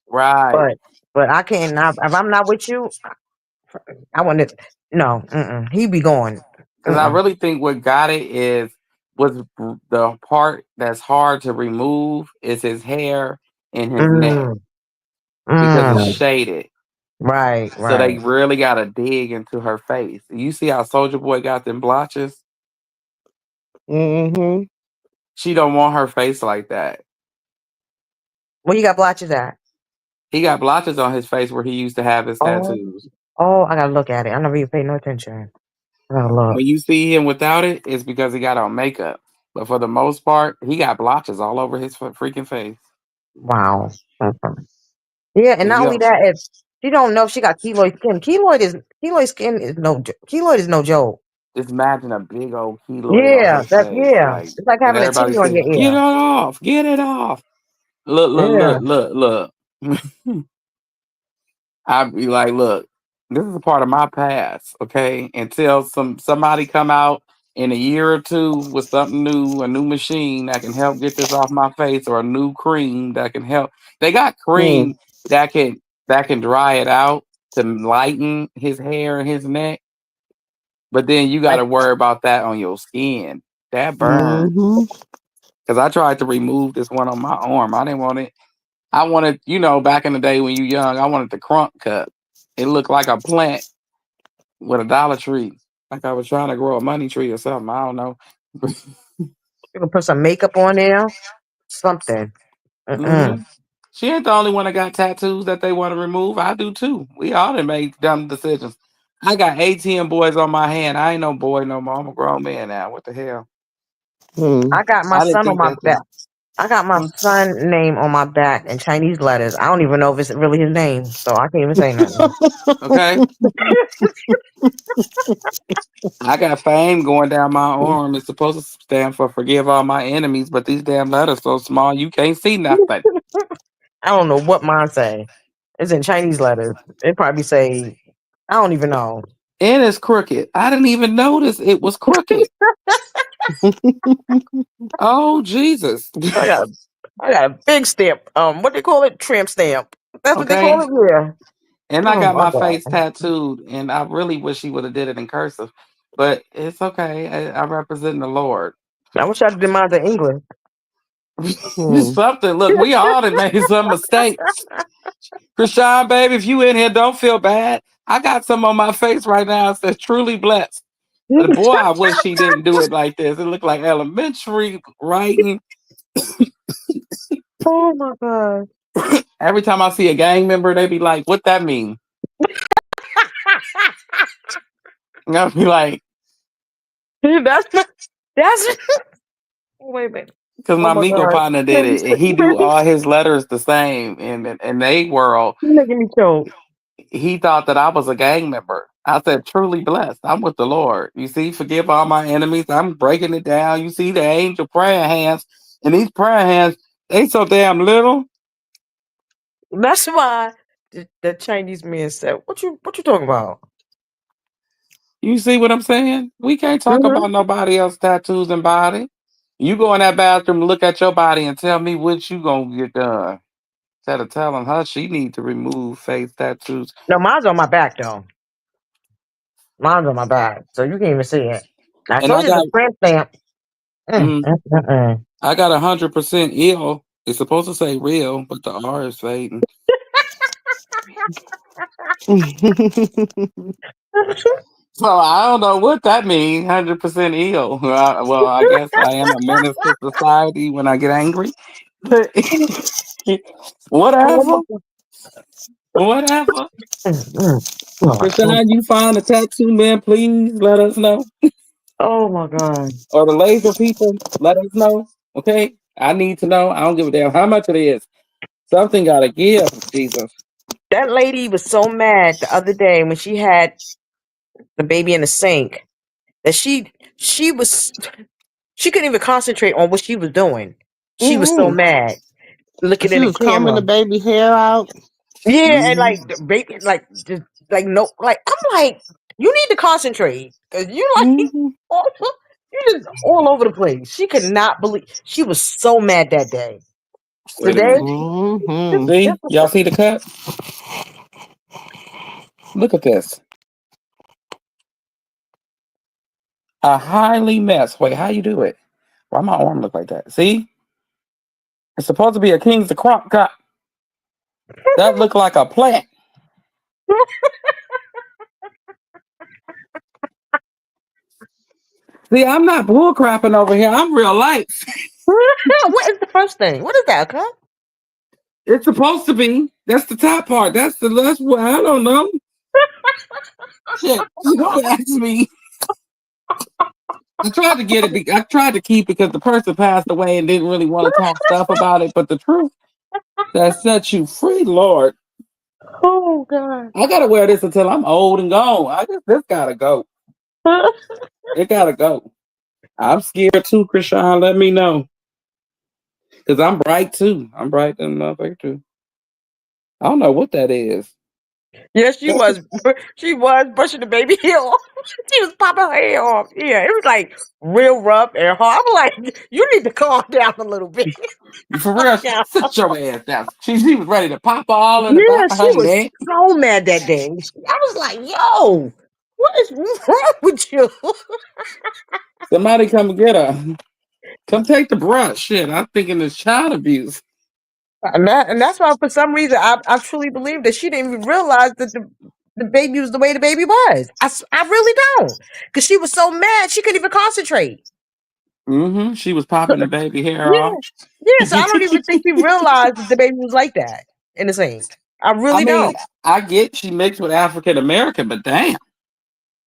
right. But I can't. If I'm not with you, I want to. No, he be going. Because I Mm-mm. really think what got it is was the part that's hard to remove is his hair and his neck Mm, because it's mm. shaded. Right, So right. they really got to dig into her face. You see how Soldier Boy got them blotches? Mm-hmm. She don't want her face like that. Where you got blotches at? He got blotches on his face where he used to have his Oh, tattoos. I gotta look at it. I never even paid no attention. I gotta look. When you see him without it, it's because he got on makeup. But for the most part, he got blotches all over his freaking face. Wow. Mhm. Yeah, and And not you only know, that, if she don't know if she got keloid skin. Keloid skin is keloid is no joke. just imagine a big old keloid on Yeah, your face, like, it's like and having a everybody titty on says, your "Get it ear. off, get it off." Look, look, Yeah. look, look, look. I'd be like, "Look, this is a part of my past, okay?" Until somebody come out in a year or two with something new, a new machine that can help get this off my face, or a new cream that can help. They got Hmm. cream that can dry it out to lighten his hair and his neck. But then you got Like, to worry about that on your skin. That burn. Mm-hmm. Because I tried to remove this one on my arm. I didn't want it. I wanted, back in the day when you young, I wanted the crunk cut. It looked like a plant with a Dollar Tree. Like I was trying to grow a money tree or something. I don't know. you can put some makeup on there, something. hmm Mm-mm. She ain't the only one that got tattoos that they want to remove. I do too. We all done made dumb decisions. I got 18 boys on my hand. I ain't no boy no more. I'm a grown man now. What the hell? Hmm. I got my I didn't son on think my that back. through. I got my Mm. son name on my back in Chinese letters. I don't even know if it's really his name, so I can't even say nothing. Okay. I got fame going down my arm. It's supposed to stand for forgive all my enemies, but these damn letters so small you can't see nothing. I don't know what mine say. It's in Chinese letters. It probably say I don't even know. And it's crooked. I didn't even notice it was crooked. Oh Jesus. I got I got a big stamp. What they call it? Tramp stamp. That's what they Okay. call it. Yeah. And I Oh got my my face god. tattooed, and I really wish he would have did it in cursive. But it's okay. I represent the Lord. I wish I did mine in English. Hmm. Something. Look, we all done made some mistakes. Krishan, baby, if you in here, don't feel bad. I got some on my face right now. It says truly blessed. But boy, I wish he didn't do it like this. It looked like elementary writing. Oh my god. Every time I see a gang member, they be like, "What that mean?" And I'll be like, that's not, that's wait a minute. because Oh my my legal god. partner did it, and he do all his letters the same. And in they world, You're making me choke. he thought that I was a gang member. I said, "Truly blessed. I'm with the Lord. You see, forgive all my enemies. I'm breaking it down. You see the angel prayer hands, and these prayer hands, they so damn little. That's why the Chinese man said, what you talking about? You see what I'm saying? We can't talk Hmm. about nobody else's tattoos and body. You go in that bathroom, look at your body, and tell me what you gonna get done. Instead of telling her she need to remove face tattoos. No, mine's on my back though. Mine's on my back, so you can't even see it. I And told I you it's got, a tramp stamp. mm, Mm. I got 100% ill. It's supposed to say real, but the R is fading. So I don't know what that means. 100% ill. Well, I guess I am a menace to society when I get angry. But Oh my whatever, god. whatever. Mm. Oh Krishan, you find a tattoo man, please let us know. oh my god. Or the laser people, let us know. Okay? I need to know. I don't give a damn how much it is. Something gotta give, Jesus. That lady was so mad the other day when she had the baby in the sink that she couldn't even concentrate on what she was doing. She was so Mm-mm. mad looking She in the was combing camera. the baby hair out. Yeah, and Hmm like the baby, like just like no, like I'm like, you need to concentrate because you like Mm-hmm. all, you just all over the place. She could not believe she was so mad that day. Wait a Today, minute. Mm-hmm. See? Y'all see the cut? Look at this. A highly mess. Wait, how you do it? Why my arm look like that? See? It's supposed to be a King's the Crop cut. That look like a plant. See, I'm not bullcrapping over here. I'm real life. what is the first thing? What is that? Huh? It's supposed to be. That's the top part. That's what I don't know. Shit. You don't ask me. I tried to get it. I tried to keep it because the person passed away and didn't really want to talk stuff about it. But the truth that set you free, Lord. Oh god. I gotta wear this until I'm old and gone. I guess this gotta go. It gotta go. I'm scared too, Krishan. Let me know. Because I'm bright too. I'm bright than motherfucker too. I don't know what that is. Yes, she was. She was brushing the baby hair off. She was popping her hair off. Yeah, it was like real rough and hard. I'm like, you need to calm down a little bit. For Calm real, down. sit your ass down. She was ready to pop all in the Yeah, back of she her was neck. so mad that day. I was like, yo. What is wrong with you? Somebody come get her. Come take the brush. Shit, I'm thinking it's child abuse. And that's why, for some reason, I truly believe that she didn't even realize that the baby was the way the baby was. I really don't. Because she was so mad, she couldn't even concentrate. She was popping the baby hair Yeah. off. Yeah, so I don't even think she realized that the baby was like that in the sink. I I really mean, don't. I get she mixed with African American, but damn.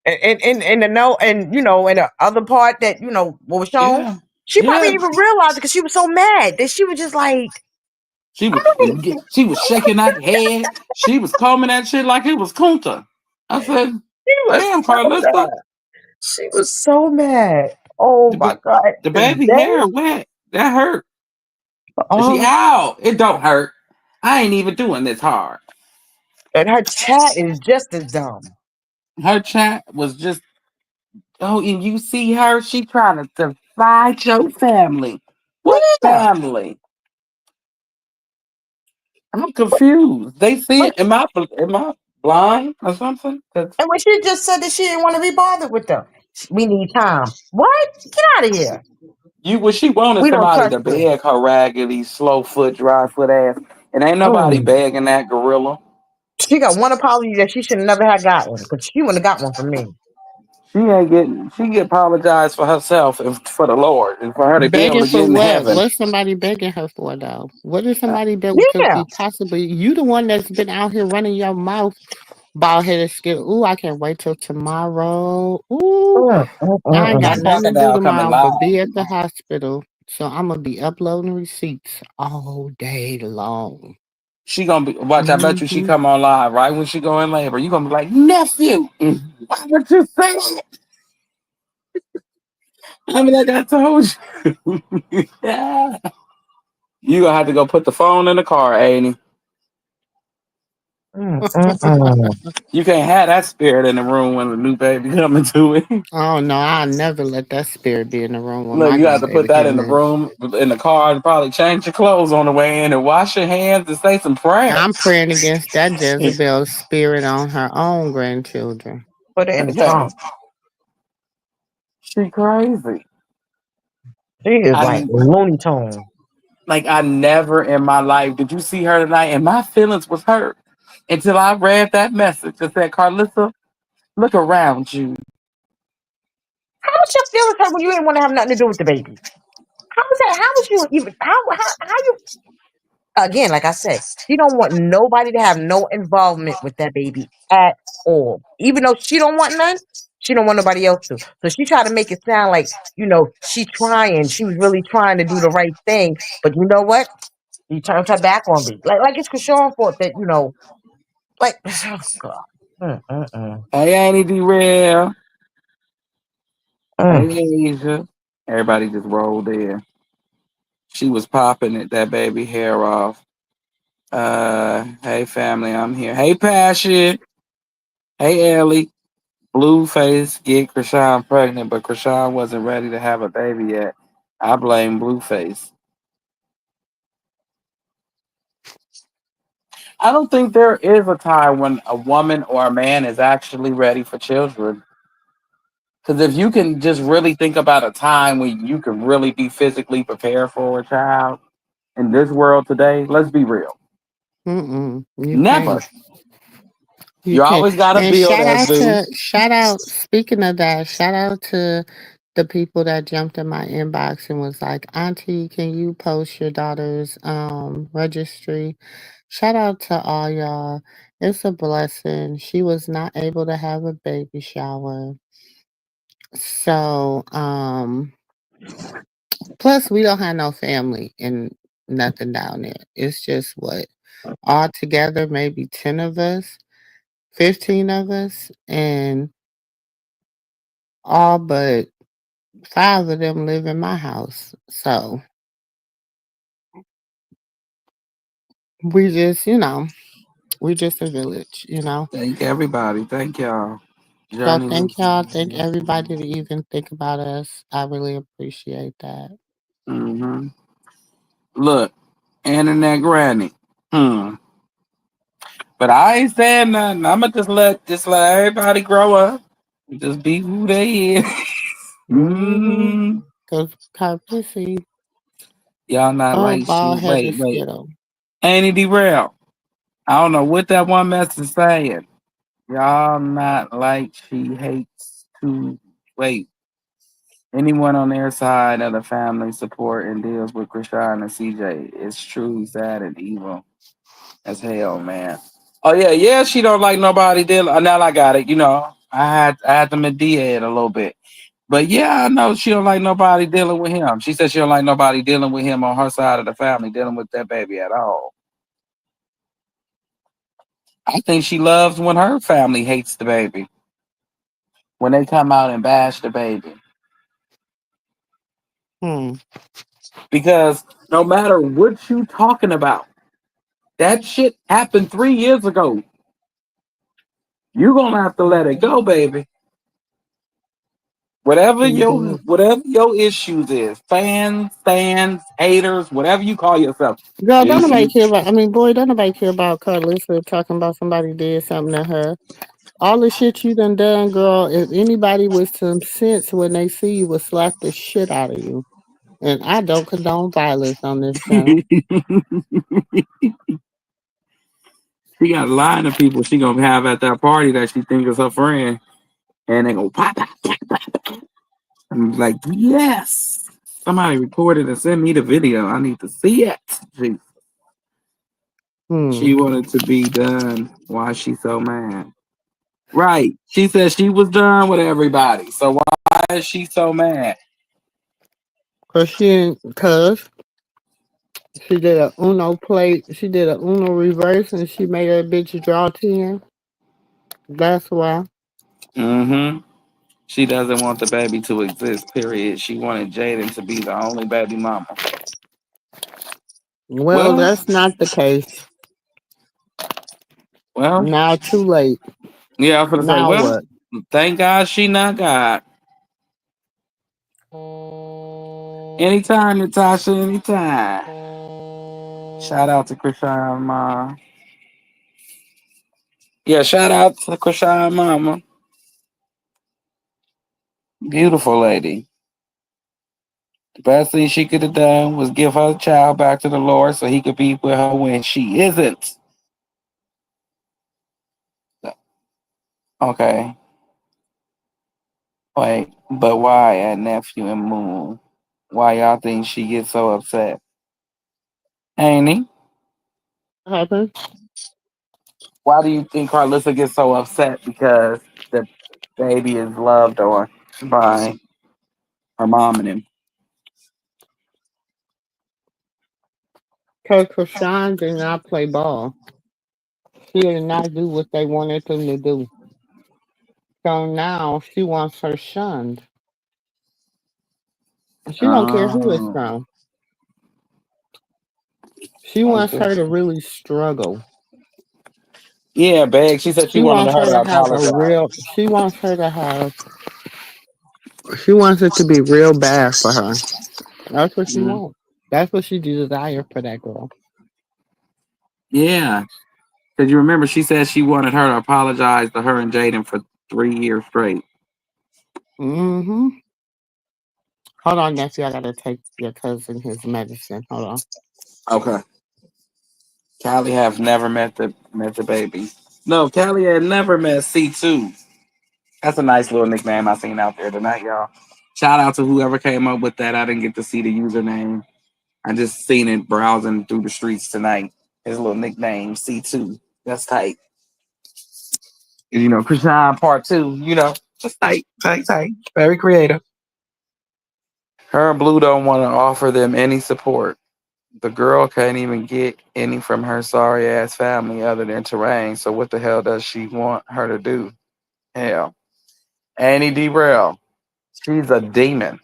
And the no, and and the other part that what was shown, Yeah. she probably Yeah. didn't even realized it because she was so mad that she was just like, She I was don't even, she was shaking that head. She was combing that shit like it was Kunta. I said, she was damn, so Carlista. mad. She was so mad. Oh The, my ba- god! the baby Today, hair wet. That hurt. She oh, ow. It don't hurt. I ain't even doing this hard. and her chat is just as dumb. Her chat was just and you see her, she trying to divide your family. What Yeah, family? I'm confused. They see but it. Am I blind or something? 'Cause and when she just said that she didn't want to be bothered with them, we need time. What? Get out of here. what she wanted We don't somebody trust to you. beg her raggedy, slow foot, dry foot ass. And ain't nobody Mm. begging that gorilla. She got one apology that she should never have gotten because she wouldn't have got one from me. She get apologized for herself and for the Lord and for her to be able Begging to for get in what? heaven. What's somebody begging her for though? What is somebody that could Yeah. be possibly you the one that's been out here running your mouth bald headed skin. Ooh, I can't wait till tomorrow. Ooh, I ain't got That nothing to do crocodile coming tomorrow but live. be at the hospital. So I'm gonna be uploading receipts all day long. She gonna be watch. I bet you she Hmm. come on live right when she go in labor. You gonna be like, nephew, why would you say that? I mean, like I told you. Yeah. You gonna have to go put the phone in the car, ain't Mm-mm-mm. you can't have that spirit in the room when the new baby coming to it. Oh no, I'll never let that spirit be in the room when Look, my you have to put grandbaby that in come the in. room, in the car, and probably change your clothes on the way in and wash your hands and say some I'm prayers. praying against that Jezebel spirit on her own grandchildren. Put it in the Okay, trunk. she crazy. She is like I Looney Tune. I never in my life did you see her tonight, and my feelings was hurt until I read that message that said, "Carlissa, look around you." How was your feelings hurt when you didn't want to have nothing to do with the baby? How was that? How was you even? How you? Again, like I said, she don't want nobody to have no involvement with that baby at all. Even though she don't want none, she don't want nobody else to. So she tried to make it sound like she trying. She was really trying to do the right thing. But you know what? She turned her back on me. Like it's Chrisean fault that like oh God. Mm. Hey, Annie D. Real. Mm. Hey, Asia. Everybody just rolled in. She was popping it, that baby hair off. Hey family, I'm here. Hey Passion. Hey Ellie. Blueface get Chrisean pregnant, but Chrisean wasn't ready to have a baby yet. I blame Blueface. I don't think there is a time when a woman or a man is actually ready for children. Because if you can just really think about a time when you can really be physically prepared for a child in this world today, let's be real. Mm-mm, you Never. can't. You You can't. always got to And build that zoo. shout out, speaking of that, shout out to the people that jumped in my inbox and was like, Auntie, can you post your daughter's registry? Shout out to all y'all. It's a blessing. She was not able to have a baby shower. So, plus we don't have no family and nothing down there. It's just what all together, maybe 10 of us, 15 of us, and all but five of them live in my house. So we just, we just a village. Thank everybody. Thank y'all. So Journey thank was. y'all. Thank everybody to even think about us. I really appreciate that. Hmm. Look, internet granny. Hmm. But I ain't saying nothing. I'ma just let everybody grow up. Just be who they is. Mm-hmm. mm, Cause pussy. y'all not Oh, like she. bald headed Wait. skittle. Ain't it derailed? I don't know what that one message saying. Y'all not like she hates to wait. Anyone on their side of the family support and deals with Krishan and CJ is truly sad and evil as hell, man. Oh yeah. She don't like nobody dealing. Now I got it. I had to Medea it a little bit, but yeah, I know she don't like nobody dealing with him. She said she don't like nobody dealing with him on her side of the family, dealing with that baby at all. I think she loves when her family hates the baby when they come out and bash the baby Hmm. because no matter what you talking about, that shit happened 3 years ago. You're gonna have to let it go, baby. Indeed. Whatever your issues is, fans, haters, whatever you call yourself. Girl, don't nobody You- care about. I mean, boy, don't nobody care about Carlissa talking about somebody did something to her. All the shit you done, girl. If anybody with some sense when they see you, will slap the shit out of you. And I don't condone violence on this channel. she got a line of people she gonna have at that party that she think is her friend, and they go pop, pop, pop, pop. I'm like, yes. Somebody recorded and sent me the video. I need to see it. Hmm. She wanted to be done. Why she so mad? Right. She said she was done with everybody. So why is she so mad? Cause she did a Uno plate. She did a Uno reverse, and she made that bitch draw 10. That's why. Mm-hmm. She doesn't want the baby to exist, period. She wanted Jaden to be the only baby mama. Well, Well, that's not the case. well, Now, too late. yeah, I'm gonna say, Now well, what? thank God she not God. Anytime, Natasha, anytime. Shout out to Chrisean mom. Yeah, shout out to Chrisean mama. Beautiful lady. The best thing she could have done was give her child back to the Lord so he could be with her when she isn't. Okay. Wait, but why at nephew and Moon? Why y'all think she gets so upset? Ain't he? What happened? Why do you think Carlissa gets so upset because the baby is loved on by her mom and him? Because Krishan did not play ball. She did not do what they wanted them to do. So now she wants her shunned. She don't care who it's Oh, from. She wants okay. her to really struggle. Yeah, Beg. She said she She wanted wants her her to to have a apologize. real. She wants her to have. She wants it to be real bad for her. That's what she Mhm. wants. That's what she desire for that girl. Yeah, because you remember she said she wanted her to apologize to her and Jaden for 3 years straight. Mm-hmm. Hold on, nephew. I gotta take your cousin his medicine. Hold on. Okay. Callie have never met the baby. No, Callie had never met C2. That's a nice little nickname I seen out there tonight, y'all. Shout out to whoever came up with that. I didn't get to see the username. I just seen it browsing through the streets tonight. His little nickname, C2. That's tight. Krishan Part 2, just tight. Very creative. Her and Blue don't want to offer them any support. The girl can't even get any from her sorry ass family other than terrain. So what the hell does she want her to do? Hell. Annie Derail. She's a demon.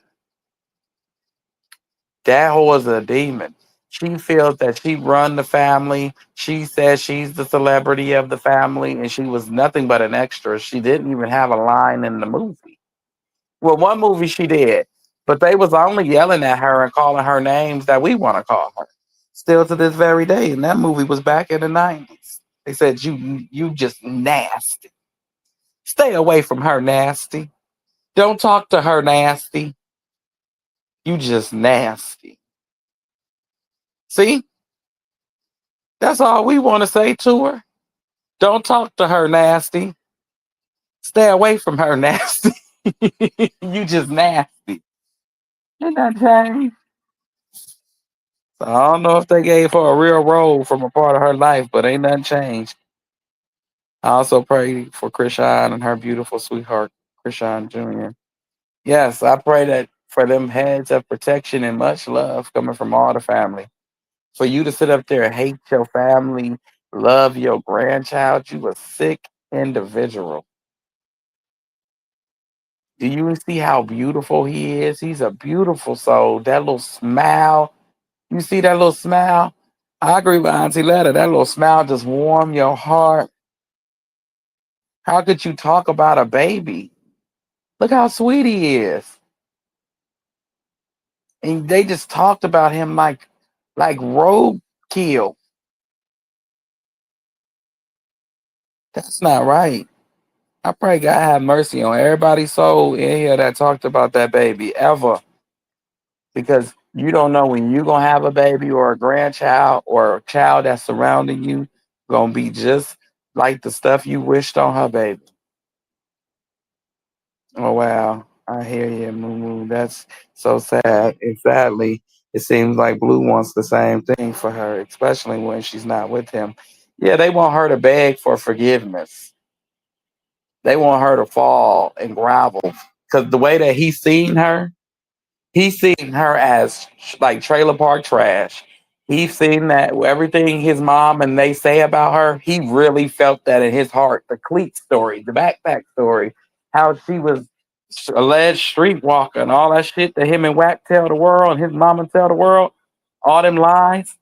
That whore is a demon. She feels that she run the family. She says she's the celebrity of the family, and she was nothing but an extra. She didn't even have a line in the movie. Well, one movie she did, but they was only yelling at her and calling her names that we want to call her. Still to this very day, and that movie was back in the 90s. They said you just nasty. Stay away from her, nasty. Don't talk to her, nasty. You just nasty. See, that's all we want to say to her. Don't talk to her, nasty. Stay away from her, nasty. You just nasty. Ain't that changed? So I don't know if they gave her a real role from a part of her life, but ain't nothing changed. I also pray for Chrisean and her beautiful sweetheart, Chrisean Jr. Yes, I pray that for them heads of protection and much love coming from all the family. For you to sit up there and hate your family, love your grandchild, you a sick individual. Do you see how beautiful he is? He's a beautiful soul. That little smile. You see that little smile? I agree with Auntie Letta. That little smile just warm your heart. How could you talk about a baby? Look how sweet he is. And they just talked about him like roadkill. That's not right. I pray God have mercy on everybody's soul in here that talked about that baby ever. Because you don't know when you're gonna have a baby or a grandchild or a child that's surrounding you gonna be just like the stuff you wished on her baby. Oh wow. I hear you, Moo Moo. That's so sad. And sadly, it seems like Blue wants the same thing for her, especially when she's not with him. Yeah, they want her to beg for forgiveness. They want her to fall and grovel. Because the way that he's seen her as like trailer park trash. He's seen that everything his mom and they say about her, he really felt that in his heart. The cleat story, the backpack story, how she was alleged streetwalker and all that shit that him and Wack tell the world and his mama tell the world, all them lies.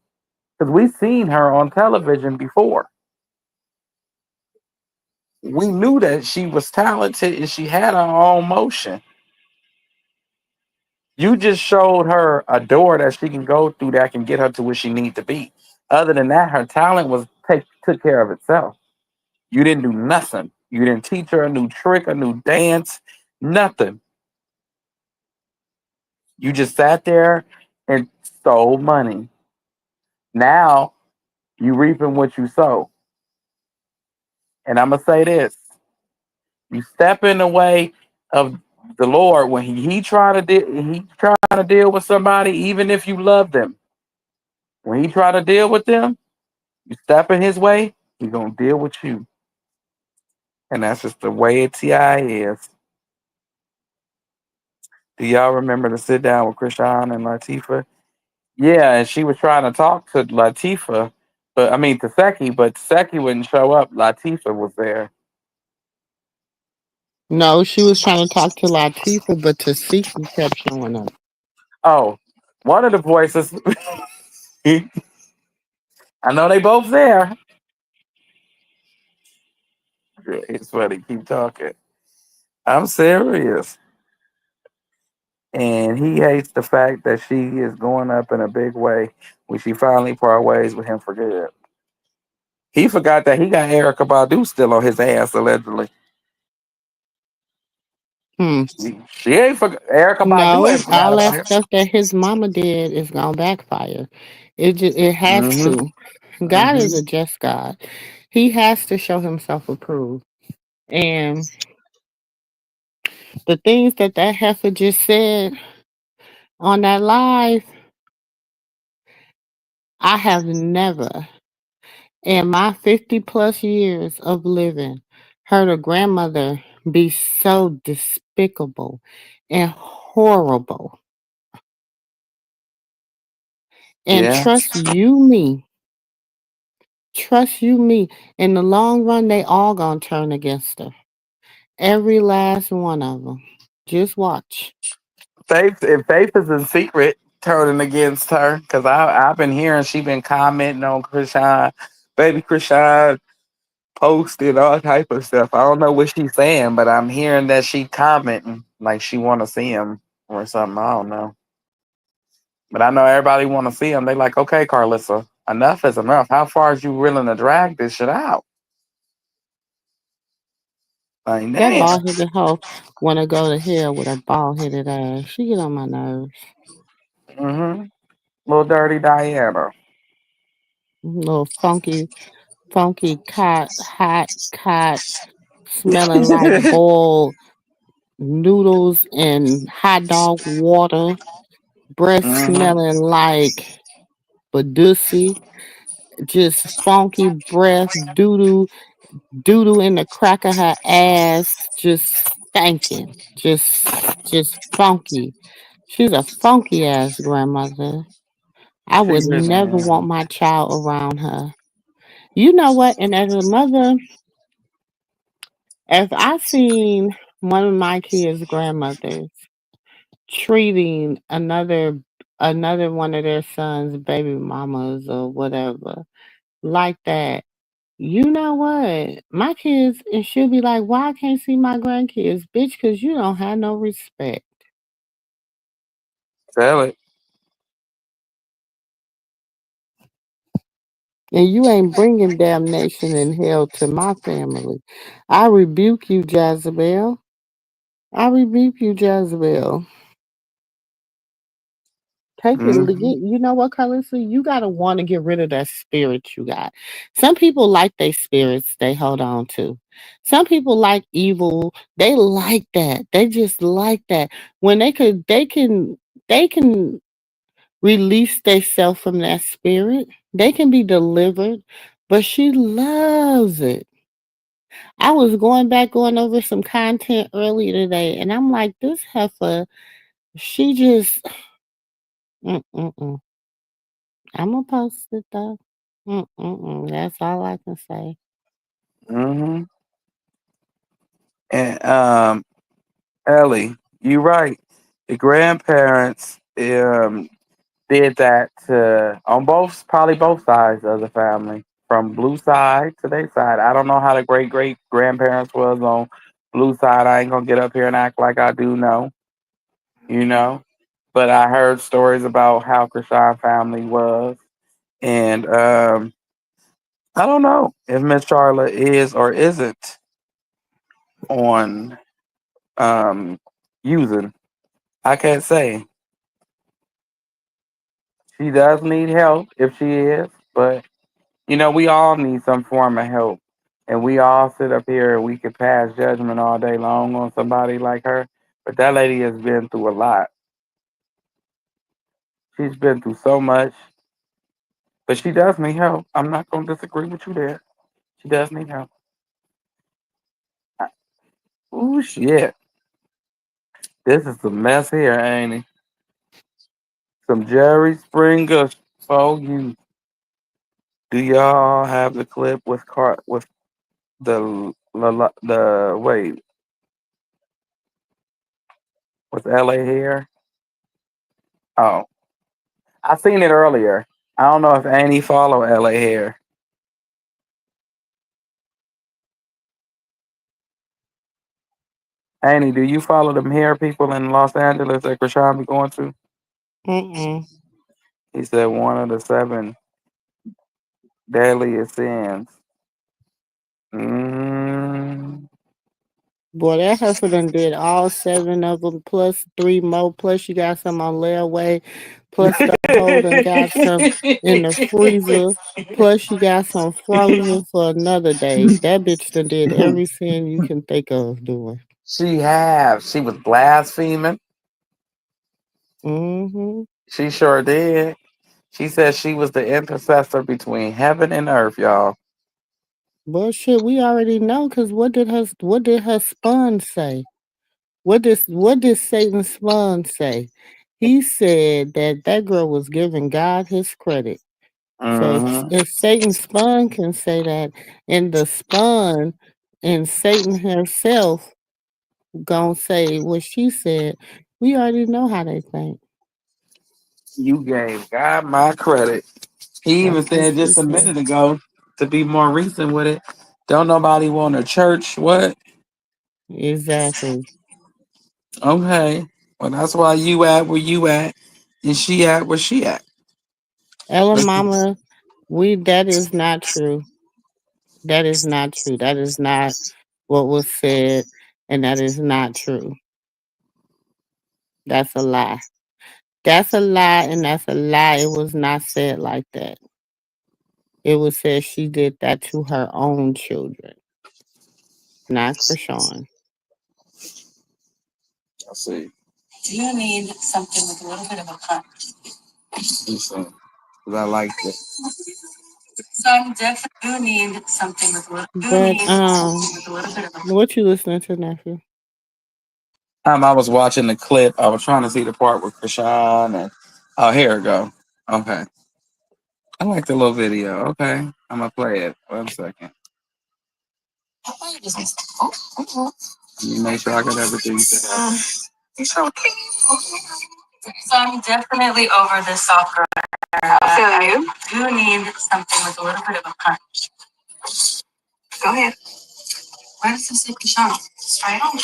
Because we've seen her on television before. We knew that she was talented and she had her own motion. You just showed her a door that she can go through that can get her to where she needs to be. Other than that, her talent was took care of itself. You didn't do nothing. You didn't teach her a new trick, a new dance, nothing. You just sat there and stole money. Now you reaping what you sow. And I'm gonna say this: you step in the way of the Lord when he trying to deal with somebody, even if you love them. When he try to deal with them, you step in his way, he's gonna deal with you. And that's just the way TI is. Do y'all remember the sit down with Krishan and Latifah? Yeah, and she was trying to talk to Latifah, but I mean to Seki, but Seki wouldn't show up. Latifah was there. No, she was trying to talk to Latifah, but Tasiki kept showing up. Oh, one of the voices. I know they both there. It's funny. Keep talking. I'm serious. And he hates the fact that she is going up in a big way when she finally part ways with him for good. He forgot that he got Erica Badu still on his ass allegedly. Hmm. She ain't forgot. Erica Badu No, ain't forgot all about that him. stuff that his mama did is gonna backfire. It has Mm-hmm. to. God is Mm-hmm. a just God. He has to show himself approved. And the things that heifer just said on that live, I have never in my 50 plus years of living heard a grandmother be so despicable and horrible. And Yeah. trust you me, in the long run, they all gonna turn against her. Every last one of them. Just watch. Faith is in secret turning against her because I've been hearing she been commenting on Krishan, baby Krishan posted all type of stuff. I don't know what she's saying, but I'm hearing that she commenting like she want to see him or something. I don't know, but I know everybody want to see him. They like, okay, Carlissa, enough is enough. How far is you willing to drag this shit out? Like, That damn. bald headed hoe wanna go to hell with a bald headed ass. She get on my nerves. Mm-hmm. Little dirty Diana. Little funky hot cot, smelling like boiled noodles and hot dog water, breath Mm-hmm. smelling like Badusi, just funky breath, doo doo in the crack of her ass, just stinking, just funky. She's a funky ass grandmother. I She would really never is. want my child around her. You know what? And as a mother, if I seen one of my kids' grandmothers treating another one of their sons' baby mamas or whatever like that, you know what? My kids, and she'll be like, "Why I can't see my grandkids, bitch? Because you don't have no respect, Tell it. and you ain't bringing damnation and hell to my family." I rebuke you, Jezebel. I rebuke you, Jezebel. Take it, Mm-hmm. you know what, Carlissa? You gotta want to get rid of that spirit you got. Some people like their spirits they hold on to. Some people like evil. They like that. They just like that. When they can release themselves from that spirit. They can be delivered. But she loves it. I was going over some content earlier today, and I'm like, this heifer, she just, mm-mm-mm. I'm gonna post it though. Mm-mm-mm. That's all I can say. Mm-hmm. And Ellie, you right. The grandparents did that to on both probably both sides of the family. From blue side to their side. I don't know how the great grandparents was on blue side. I ain't gonna get up here and act like I do know, you know. But I heard stories about how Chrisean family was. And I don't know if Miss Charlotte is or isn't on using. I can't say. She does need help if she is, but you know, we all need some form of help. And we all sit up here and we can pass judgment all day long on somebody like her. But that lady has been through a lot. She's been through so much. But she does need help. I'm not going to disagree with you there. She does need help. Ooh, shit. This is a mess here, ain't it? Some Jerry Springer for you. Do y'all have the clip with the wait with LA here? Oh, I seen it earlier. I don't know if Annie follow LA here. Annie, do you follow them hair people in Los Angeles that Krishan be going to? Mm-mm. He said one of the seven deadliest sins. Mm, Boy, that heifer done did all seven of them, plus three more, plus you got some on layaway, plus the whole done got some in the freezer, plus you got some frozen for another day. That bitch done did every sin you can think of doing. she have. She was blaspheming. Mm-hmm. She sure did. She said she was the intercessor between heaven and earth, y'all. Bullshit, we already know, because what did her spawn say? What did Satan's spawn say? He said that that girl was giving God his credit. So Hmm. if Satan's spawn can say that, and the spawn and Satan herself gonna say what she said, we already know how they think. You gave God my credit. He even That's what said she just a said. minute ago, to be more recent with it, don't nobody want a church. What? Exactly. Okay. Well, that's why you at where you at, and she at where she at. Ella Listen, Mama, that is not true. That is not true. That is not. what was said, and that is not true. That's a lie. That's a lie, and that's a lie. It was not said like that. It was said she did that to her own children, not Krishan. I see. Do you need something with a little bit of a punch? Listen, because I like it. So I'm definitely do need something with do But need something with a little bit of a. what you listening to, nephew? I was watching the clip. I was trying to see the part with Krishan and oh, here it go. Okay, I like the little video. Okay, I'm gonna play it. 1 second. Let me make sure I got everything set up. So I'm definitely over this soft girl. I do need something with a little bit of a punch. Go ahead. Where does this say Krishan? Straight on.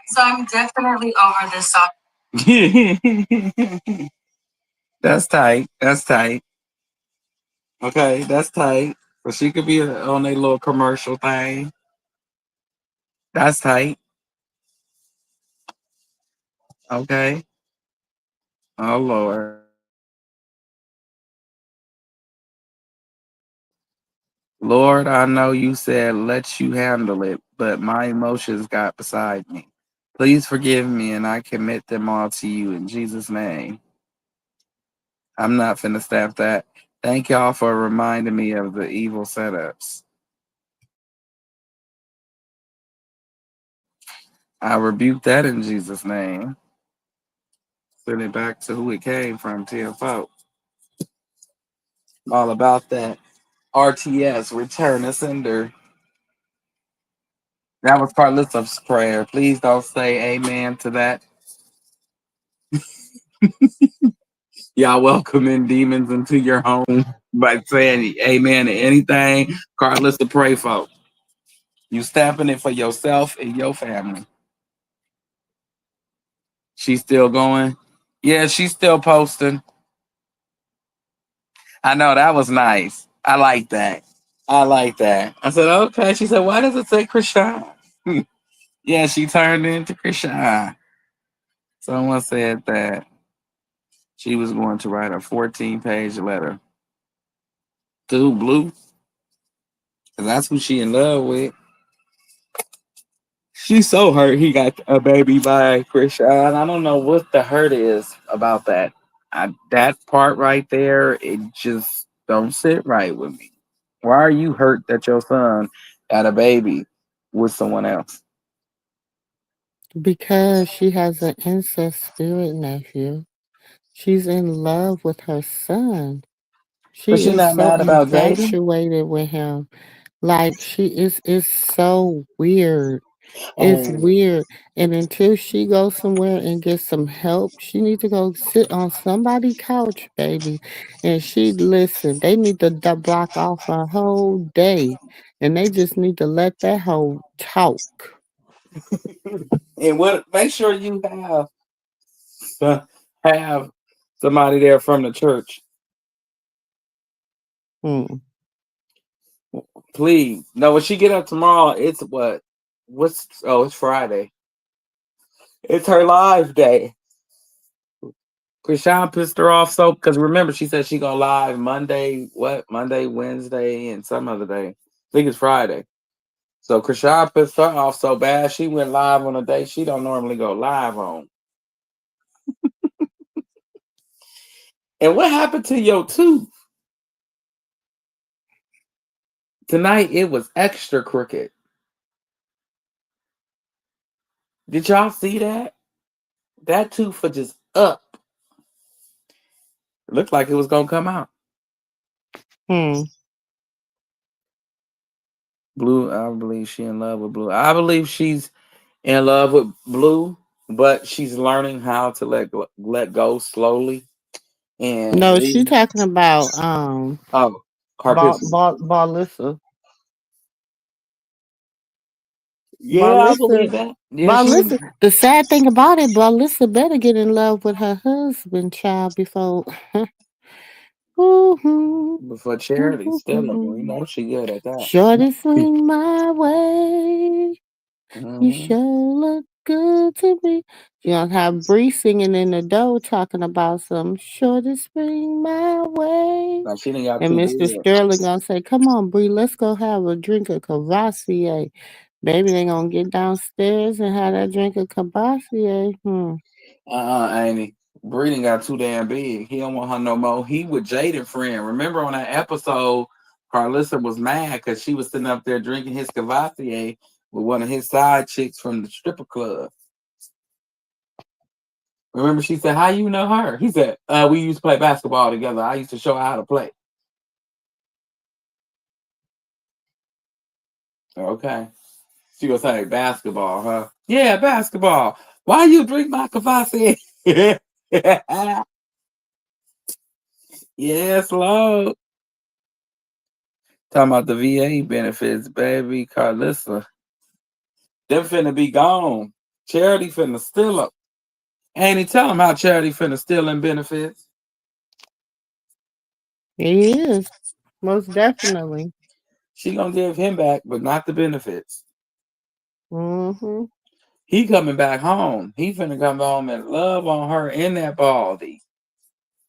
So I'm definitely over this soft. That's tight. That's tight. Okay, that's tight. So she could be on a little commercial thing. That's tight. Okay. Oh Lord. Lord, I know you said let you handle it, but my emotions got beside me. Please forgive me and I commit them all to you in Jesus' name. I'm not finna stamp that. Thank y'all for reminding me of the evil setups. I rebuke that in Jesus' name. Send it back to who it came from, TFO. All about that. RTS, return to sender. That was Carlissa's prayer. Please don't say amen to that. Y'all welcoming demons into your home by saying amen to anything Carlissa pray for. You stamping it for yourself and your family. She's still going. Yeah, she's still posting. I know that was nice. I like that. I like that. I said, okay. She said, why does it say Krishan? Yeah, she turned into Krishan. Someone said that she was going to write a 14-page letter to Blue. Cause that's who she in love with. She's so hurt he got a baby by Chrisean. I don't know what the hurt is about that. That part right there, it just don't sit right with me. Why are you hurt that your son got a baby with someone else? Because she has an incest spirit, nephew. She's in love with her son. But She she is not so mad about Jaden? infatuated with him. Like she is it's so weird. It's Oh, weird. And until she goes somewhere and gets some help, she needs to go sit on somebody's couch, baby. And she listen, they need to block off a whole day. And they just need to let that hoe talk. and what? Make sure you have somebody there from the church. Hmm. Please. No, when she get up tomorrow, it's what? What's oh, it's Friday. It's her live day. Krishan pissed her off so because remember she said she gonna live Monday, what? Monday, Wednesday, and some other day. I think it's Friday. So Krishan pissed her off so bad she went live on a day she don't normally go live on. And what happened to your tooth? Tonight it was extra crooked. Did y'all see that? That tooth was just up. It looked like it was gonna come out. Hmm. Blue, I believe she in love with Blue. I believe she's in love with Blue, but she's learning how to let go slowly and No, she leave. talking about Oh, Carpissa. Balissa. Yeah, I Melissa, believe that. Yeah, but she was. listen, the sad thing about it, Melissa better get in love with her husband, child, before. Ooh, Before Charity still up. We know she good at that. Shorty swing my way. You Hmm. sure look good to me. You don't have Bree singing in the door talking about some shorty swing my way. Like she done got And too Mr. big. Sterling gonna say, "Come on, Bree, let's go have a drink of Cavassier." Baby, they gonna get downstairs and have that drink of Cavassier. Ain't Breeding got too damn big. He don't want her no more. He with Jaden friend. Remember on that episode, Carlissa was mad because she was sitting up there drinking his Cavassier with one of his side chicks from the stripper club. Remember, she said, "How you know her?" He said, "We used to play basketball together. I used to show her how to play." Okay. She gonna say basketball, huh? Yeah, basketball. Why you drink my Cavassier? Yes, Lord. Talking about the VA benefits, baby. Carlissa. Them finna be gone. Charity finna steal them. Ain't he tell him how Charity finna steal them benefits? He is, most definitely. She gonna give him back, but not the benefits. Mm-hmm. He coming back home. He finna come home and love on her in that baldy.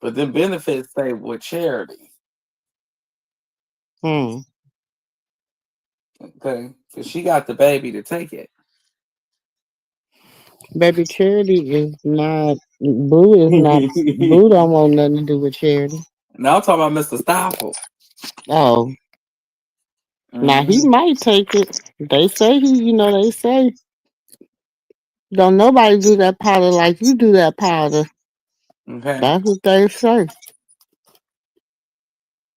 But them benefits stay with Charity. Hmm. Okay? Because she got the baby to take it. Baby, Charity is not. Boo is not. Boo don't want nothing to do with Charity. Now I'm talking about Mr. Stoffel. Oh, now he Mhm. might take it. They say he. They say don't nobody do that powder like you do that powder. Okay. That's what they say.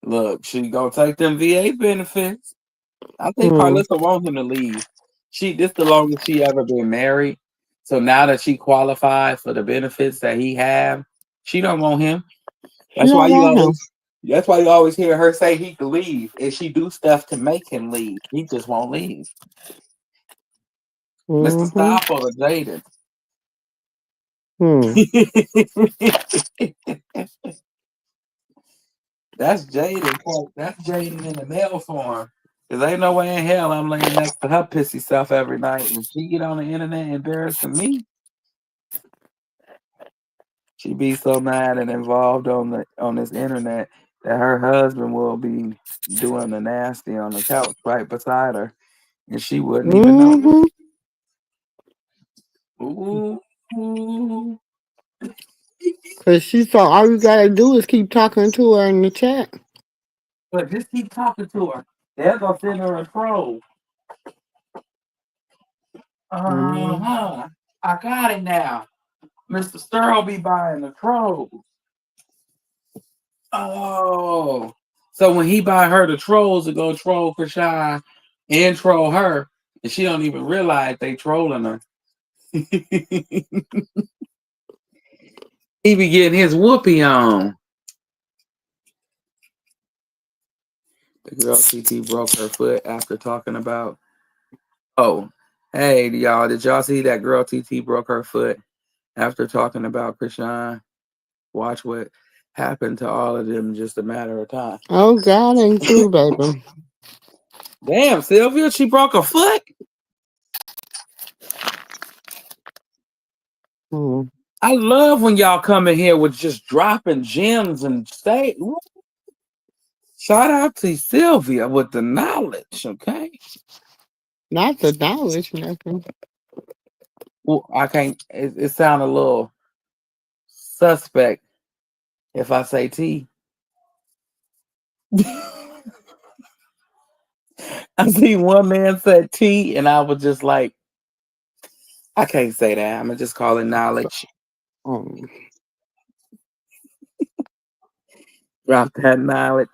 Look, she gonna take them VA benefits. I think Hmm. Carlissa wants him to leave. This the longest she ever been married. So now that she qualifies for the benefits that he have, she don't want him. She That's why don't you want him. always that's why you always hear her say he could leave. And she do stuff to make him leave. He just won't leave. Mr. Mm-hmm. Stoffel or Jaden. Hmm. That's Jaden. That's Jaden in the male form. Cause ain't no way in hell I'm laying next to her pissy self every night. When she get on the internet embarrassing me, she be so mad and involved on this internet that her husband will be doing the nasty on the couch right beside her, and she wouldn't even notice. Mm-hmm. Ooh, ooh. Cause she thought all you gotta do is keep talking to her in the chat. But just keep talking to her. They're gonna send her a troll. Mm-hmm. Uh-huh. I got it now. Mr. Sterl be buying the trolls. Oh. So when he buy her the trolls to go troll Krishan and troll her, and she don't even realize they trolling her. He be getting his whoopee on. The girl TT broke her foot after talking about. Oh, hey y'all! Did y'all see that girl TT broke her foot after talking about Krishan? Watch what happened to all of them in just a matter of time. Oh God, ain't true, baby. Damn, Sylvia, she broke her foot. Hmm. I love when y'all come in here with just dropping gems and say, shout out to Sylvia with the knowledge, okay? Not the knowledge, nothing. Well, I can't, it sounds a little suspect if I say T. I see one man said T, and I was just like, I can't say that. I'm going to just call it knowledge. Um, Drop that knowledge.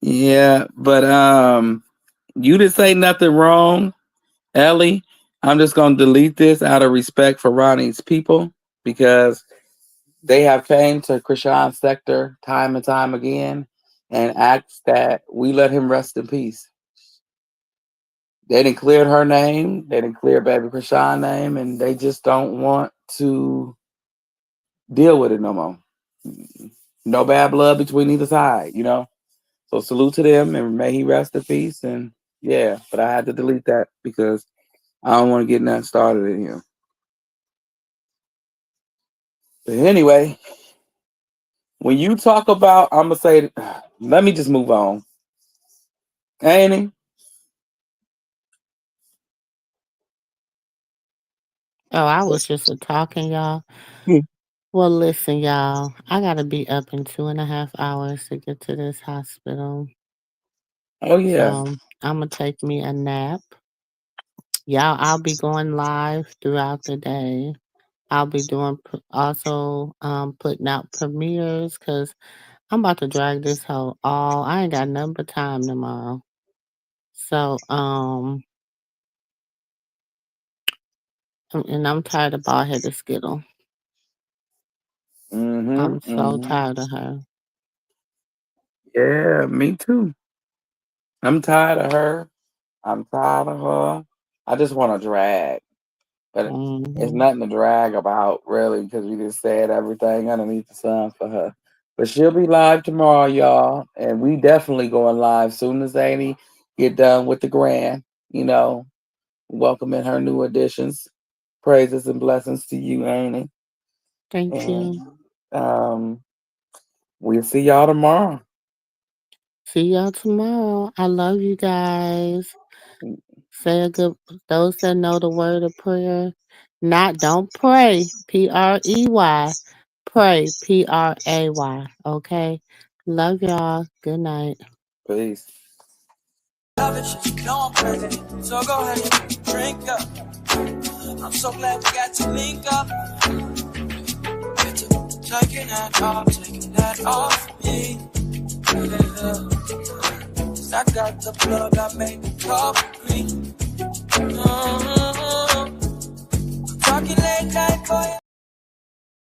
Yeah, but you didn't say nothing wrong, Ellie. I'm just gonna delete this out of respect for Ronnie's people because they have came to Krishan's sector time and time again, and asked that we let him rest in peace. They didn't clear her name, they didn't clear baby Chrisean's name, and they just don't want to deal with it no more. No bad blood between either side, you know. So salute to them, and may he rest in peace. And yeah, but I had to delete that because I don't want to get nothing started in here. But anyway, when you talk about, I'm gonna say, let me just move on. Ain't he? Oh, I was just talking, y'all. Hmm. Well, listen, y'all. I gotta be up in 2.5 hours to get to this hospital. Oh yeah. So I'm gonna take me a nap. Y'all, I'll be going live throughout the day. I'll be doing also putting out premieres because I'm about to drag this whole all. I ain't got nothing but time tomorrow. So and I'm tired of bald headed Skittle. I'm so tired of her. Yeah, me too. I'm tired of her. I'm tired of her. I just want to drag, but it's Hmm. nothing to drag about really because we just said everything underneath the sun for her. But she'll be live tomorrow, y'all, and we definitely going live soon as Amy get done with the grand. You know, welcoming her new additions. Praises and blessings to you, Amy. Thank And you. we'll see y'all tomorrow. See y'all tomorrow. I love you guys. Say a good, those that know the word of prayer. Don't pray, Prey. Pray, Pray. Okay. Love y'all. Good night. Peace. Love it, you know I'm crazy. So go ahead and drink up. I'm so glad we got to link up. Get to taking that off me. Yeah. 'Cause I got the plug, I made the coffee green. Talking late night, boy.